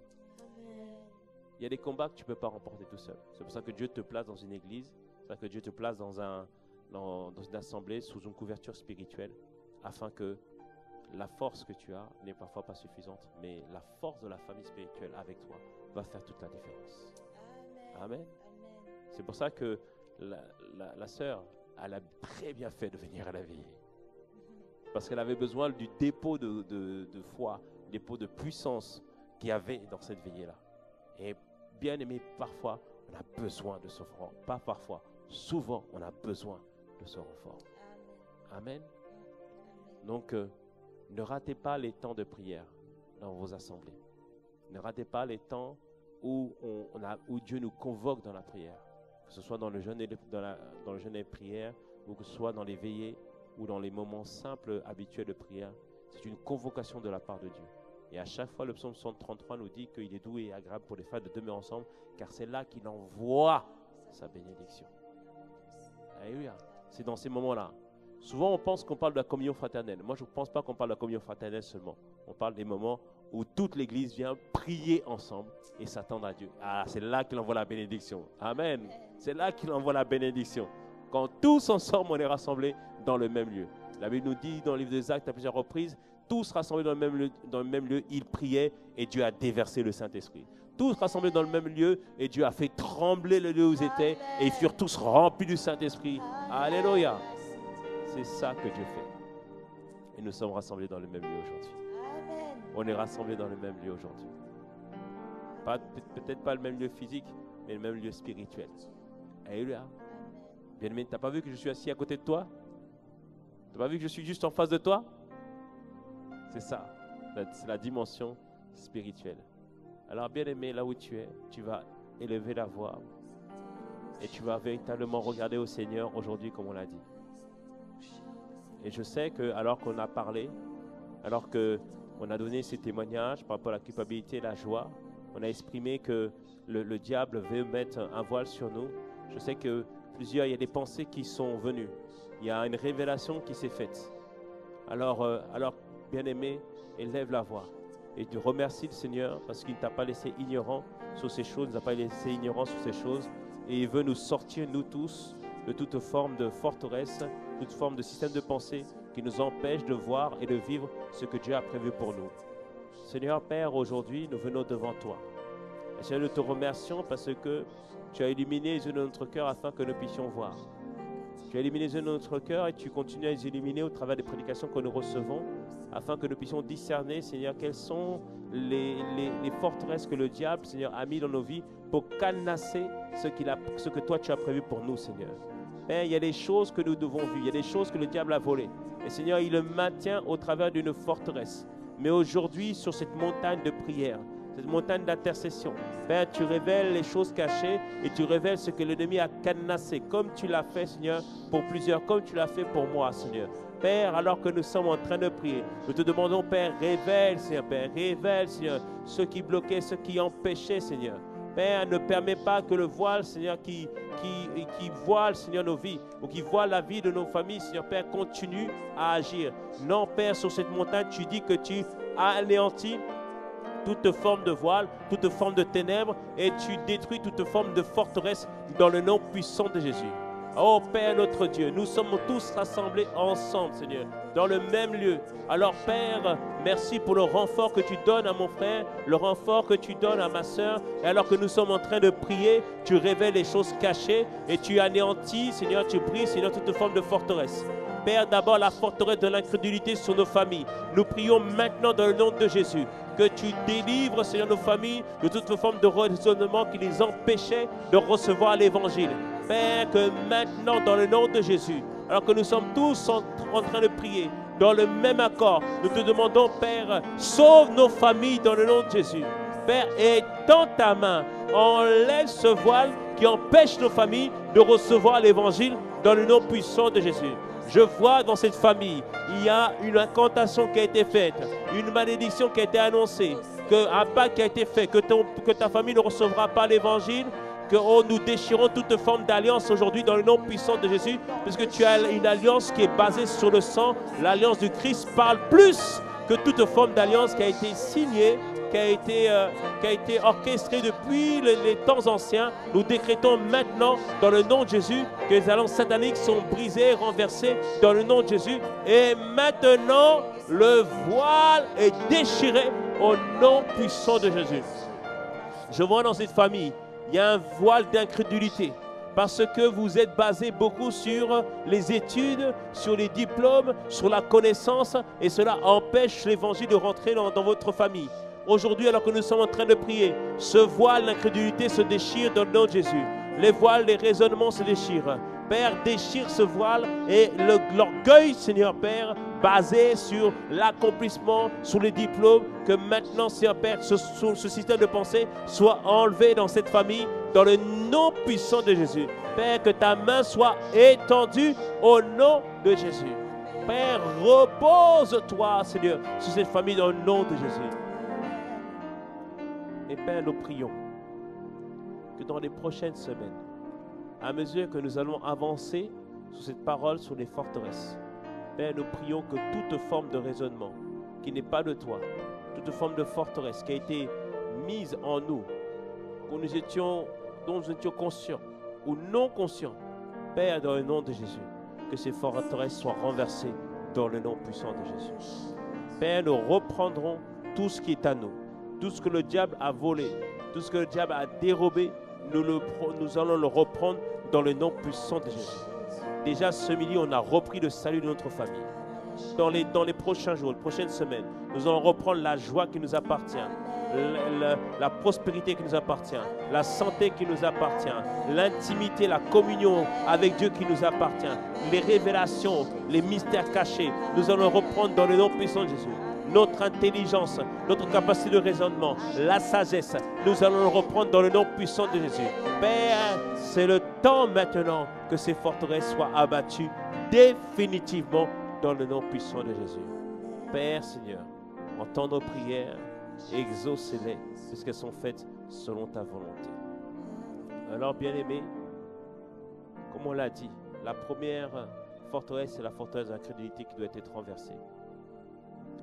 Il y a des combats que tu ne peux pas remporter tout seul. C'est pour ça que Dieu te place dans une église, c'est pour ça que Dieu te place dans une assemblée sous une couverture spirituelle, afin que la force que tu as n'est parfois pas suffisante, mais la force de la famille spirituelle avec toi va faire toute la différence. Amen. C'est pour ça que la sœur, elle a très bien fait de venir à la veillée. Parce qu'elle avait besoin du dépôt de foi, dépôt de puissance qu'il y avait dans cette veillée-là. Et bien aimé, parfois, on a besoin de ce renfort. Pas parfois, souvent, on a besoin de ce renfort. Amen. Donc, ne ratez pas les temps de prière dans vos assemblées. Ne ratez pas les temps où Dieu nous convoque dans la prière. Que ce soit dans le jeûne et prière, ou que ce soit dans les veillées, ou dans les moments simples, habituels de prière. C'est une convocation de la part de Dieu. Et à chaque fois, le psaume 133 nous dit qu'il est doux et agréable pour les frères de demeurer ensemble, car c'est là qu'il envoie sa bénédiction. Alléluia. C'est dans ces moments-là. Souvent, on pense qu'on parle de la communion fraternelle. Moi, je ne pense pas qu'on parle de la communion fraternelle seulement. On parle des moments où toute l'Église vient prier ensemble et s'attendre à Dieu. Ah, c'est là qu'il envoie la bénédiction. Amen. C'est là qu'il envoie la bénédiction. Quand tous ensemble, on est rassemblés dans le même lieu. La Bible nous dit dans le livre des Actes à plusieurs reprises, tous rassemblés dans le même lieu, ils priaient et Dieu a déversé le Saint-Esprit. Tous rassemblés dans le même lieu et Dieu a fait trembler le lieu où ils étaient et ils furent tous remplis du Saint-Esprit. Alléluia. C'est ça que Dieu fait. Et nous sommes rassemblés dans le même lieu aujourd'hui. On est rassemblés dans le même lieu aujourd'hui. Peut-être pas le même lieu physique, mais le même lieu spirituel. Alléluia. Bien-aimé, tu n'as pas vu que je suis assis à côté de toi? Tu n'as pas vu que je suis juste en face de toi? C'est ça. C'est la dimension spirituelle. Alors, bien-aimé, là où tu es, tu vas élever la voix et tu vas véritablement regarder au Seigneur aujourd'hui, comme on l'a dit. Et je sais que alors qu'on a parlé, alors qu'on a donné ces témoignages par rapport à la culpabilité et la joie, on a exprimé que le diable veut mettre un voile sur nous. Je sais que il y a des pensées qui sont venues. Il y a une révélation qui s'est faite. Alors bien-aimé, élève la voix. Et tu remercies le Seigneur parce qu'il ne t'a pas laissé ignorant sur ces choses, il ne t'a pas laissé ignorant sur ces choses. Et il veut nous sortir, nous tous, de toute forme de forteresse, toute forme de système de pensée qui nous empêche de voir et de vivre ce que Dieu a prévu pour nous. Seigneur Père, aujourd'hui, nous venons devant toi. Et Seigneur, nous te remercions parce que tu as illuminé les yeux de notre cœur afin que nous puissions voir. Tu as illuminé les yeux de notre cœur et tu continues à les illuminer au travers des prédications que nous recevons afin que nous puissions discerner, Seigneur, quelles sont les forteresses que le diable, Seigneur, a mis dans nos vies pour cadenasser ce que toi tu as prévu pour nous, Seigneur. Père, il y a des choses que nous devons vivre, il y a des choses que le diable a volées. Et Seigneur, il le maintient au travers d'une forteresse. Mais aujourd'hui, sur cette montagne de prière, cette montagne d'intercession, Père, tu révèles les choses cachées et tu révèles ce que l'ennemi a cadenassé, comme tu l'as fait, Seigneur, pour plusieurs, comme tu l'as fait pour moi, Seigneur. Père, alors que nous sommes en train de prier, nous te demandons, Père, révèle, Seigneur, Père, révèle, Seigneur, ceux qui bloquaient, ceux qui empêchaient, Seigneur. Père, ne permets pas que le voile, Seigneur, qui voile, Seigneur, nos vies, ou qui voile la vie de nos familles, Seigneur, Père, continue à agir. Non, Père, sur cette montagne, tu dis que tu anéantis toute forme de voile, toute forme de ténèbres, et tu détruis toute forme de forteresse dans le nom puissant de Jésus. Oh Père notre Dieu, nous sommes tous rassemblés ensemble, Seigneur, dans le même lieu. Alors Père, merci pour le renfort que tu donnes à mon frère, le renfort que tu donnes à ma soeur. Et alors que nous sommes en train de prier, tu révèles les choses cachées et tu anéantis, Seigneur, tu brises, Seigneur, toute forme de forteresse. Père, d'abord la forteresse de l'incrédulité sur nos familles. Nous prions maintenant dans le nom de Jésus que tu délivres, Seigneur, nos familles de toute forme de raisonnement qui les empêchait de recevoir l'évangile. Père, que maintenant, dans le nom de Jésus, alors que nous sommes tous en train de prier, dans le même accord, nous te demandons, Père, sauve nos familles dans le nom de Jésus. Père, étends ta main, enlève ce voile qui empêche nos familles de recevoir l'évangile dans le nom puissant de Jésus. Je vois dans cette famille, il y a une incantation qui a été faite, une malédiction qui a été annoncée, un pacte qui a été fait, que ta famille ne recevra pas l'évangile, que nous déchirons toute forme d'alliance aujourd'hui dans le nom puissant de Jésus, puisque tu as une alliance qui est basée sur le sang. L'alliance du Christ parle plus que toute forme d'alliance qui a été signée, qui a été orchestrée depuis les temps anciens. Nous décrétons maintenant dans le nom de Jésus que les alliances sataniques sont brisées, renversées dans le nom de Jésus. Et maintenant, le voile est déchiré au nom puissant de Jésus. Je vois dans cette famille, il y a un voile d'incrédulité parce que vous êtes basé beaucoup sur les études, sur les diplômes, sur la connaissance et cela empêche l'évangile de rentrer dans votre famille. Aujourd'hui, alors que nous sommes en train de prier, ce voile d'incrédulité se déchire dans le nom de Jésus. Les voiles, les raisonnements se déchirent. Père, déchire ce voile et l'orgueil, Seigneur Père, basé sur l'accomplissement, sur les diplômes, que maintenant, Seigneur Père, ce système de pensée soit enlevé dans cette famille, dans le nom puissant de Jésus. Père, que ta main soit étendue au nom de Jésus. Père, repose-toi, Seigneur, sur cette famille dans le nom de Jésus. Et Père, nous prions que dans les prochaines semaines, à mesure que nous allons avancer sur cette parole, sur les forteresses, Père, nous prions que toute forme de raisonnement qui n'est pas de toi, toute forme de forteresse qui a été mise en nous, dont nous étions conscients ou non conscients, Père, dans le nom de Jésus, que ces forteresses soient renversées dans le nom puissant de Jésus. Père, nous reprendrons tout ce qui est à nous, tout ce que le diable a volé, tout ce que le diable a dérobé, nous allons le reprendre dans le nom puissant de Jésus. Déjà ce midi, on a repris le salut de notre famille. Dans les prochains jours, les prochaines semaines, nous allons reprendre la joie qui nous appartient, la prospérité qui nous appartient, la santé qui nous appartient, l'intimité, la communion avec Dieu qui nous appartient, les révélations, les mystères cachés. Nous allons reprendre dans le nom puissant de Jésus. Notre intelligence, notre capacité de raisonnement, la sagesse, nous allons le reprendre dans le nom puissant de Jésus. Père, c'est le temps maintenant que ces forteresses soient abattues définitivement dans le nom puissant de Jésus. Père Seigneur, entends nos prières, exauce-les, puisqu'elles sont faites selon ta volonté. Alors, bien-aimés, comme on l'a dit, la première forteresse, c'est la forteresse de l'incrédulité qui doit être renversée.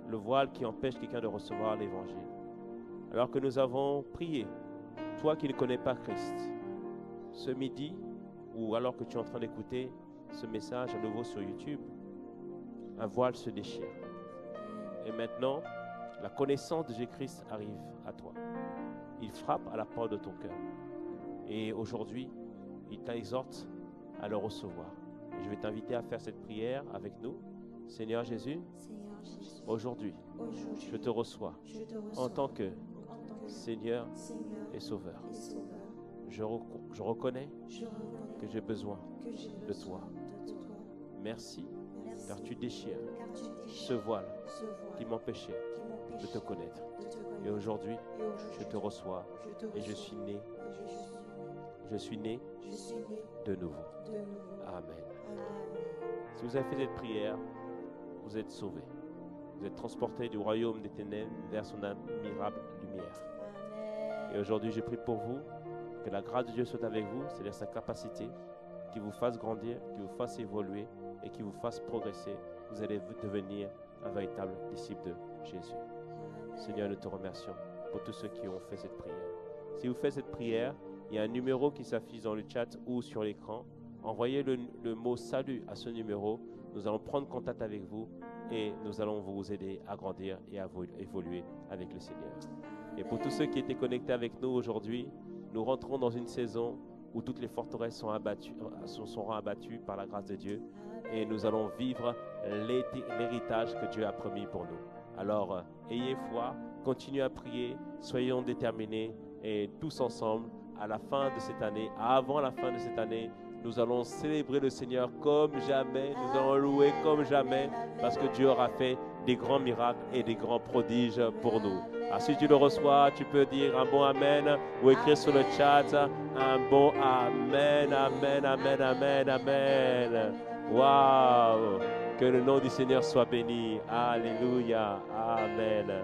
Le voile qui empêche quelqu'un de recevoir l'évangile. Alors que nous avons prié, toi qui ne connais pas Christ, ce midi, ou alors que tu es en train d'écouter ce message à nouveau sur YouTube, un voile se déchire. Et maintenant, la connaissance de Jésus-Christ arrive à toi. Il frappe à la porte de ton cœur. Et aujourd'hui, il t'exhorte à le recevoir. Et je vais t'inviter à faire cette prière avec nous. Seigneur Jésus, aujourd'hui, je te reçois en tant que Seigneur et Sauveur. Je reconnais que j'ai besoin de toi. Merci, car tu déchires ce voile qui m'empêchait de te connaître. Et aujourd'hui, je te reçois et je suis né. Je suis né de nouveau. Amen. Si vous avez fait cette prière, vous êtes sauvés. Vous êtes transportés du royaume des ténèbres vers son admirable lumière. Et aujourd'hui, je prie pour vous que la grâce de Dieu soit avec vous, c'est-à-dire sa capacité, qui vous fasse grandir, qui vous fasse évoluer et qui vous fasse progresser. Vous allez devenir un véritable disciple de Jésus. Seigneur, nous te remercions pour tous ceux qui ont fait cette prière. Si vous faites cette prière, il y a un numéro qui s'affiche dans le chat ou sur l'écran. Envoyez le mot salut à ce numéro. Nous allons prendre contact avec vous et nous allons vous aider à grandir et à évoluer avec le Seigneur. Et pour tous ceux qui étaient connectés avec nous aujourd'hui, nous rentrons dans une saison où toutes les forteresses seront abattues par la grâce de Dieu et nous allons vivre l'héritage que Dieu a promis pour nous. Alors, ayez foi, continuez à prier, soyons déterminés et tous ensemble, à la fin de cette année, avant la fin de cette année, nous allons célébrer le Seigneur comme jamais, nous allons louer comme jamais, parce que Dieu aura fait des grands miracles et des grands prodiges pour nous. Alors, si tu le reçois, tu peux dire un bon Amen ou écrire sur le chat un bon Amen, Amen, Amen, Amen, Amen. Waouh! Que le nom du Seigneur soit béni. Alléluia. Amen.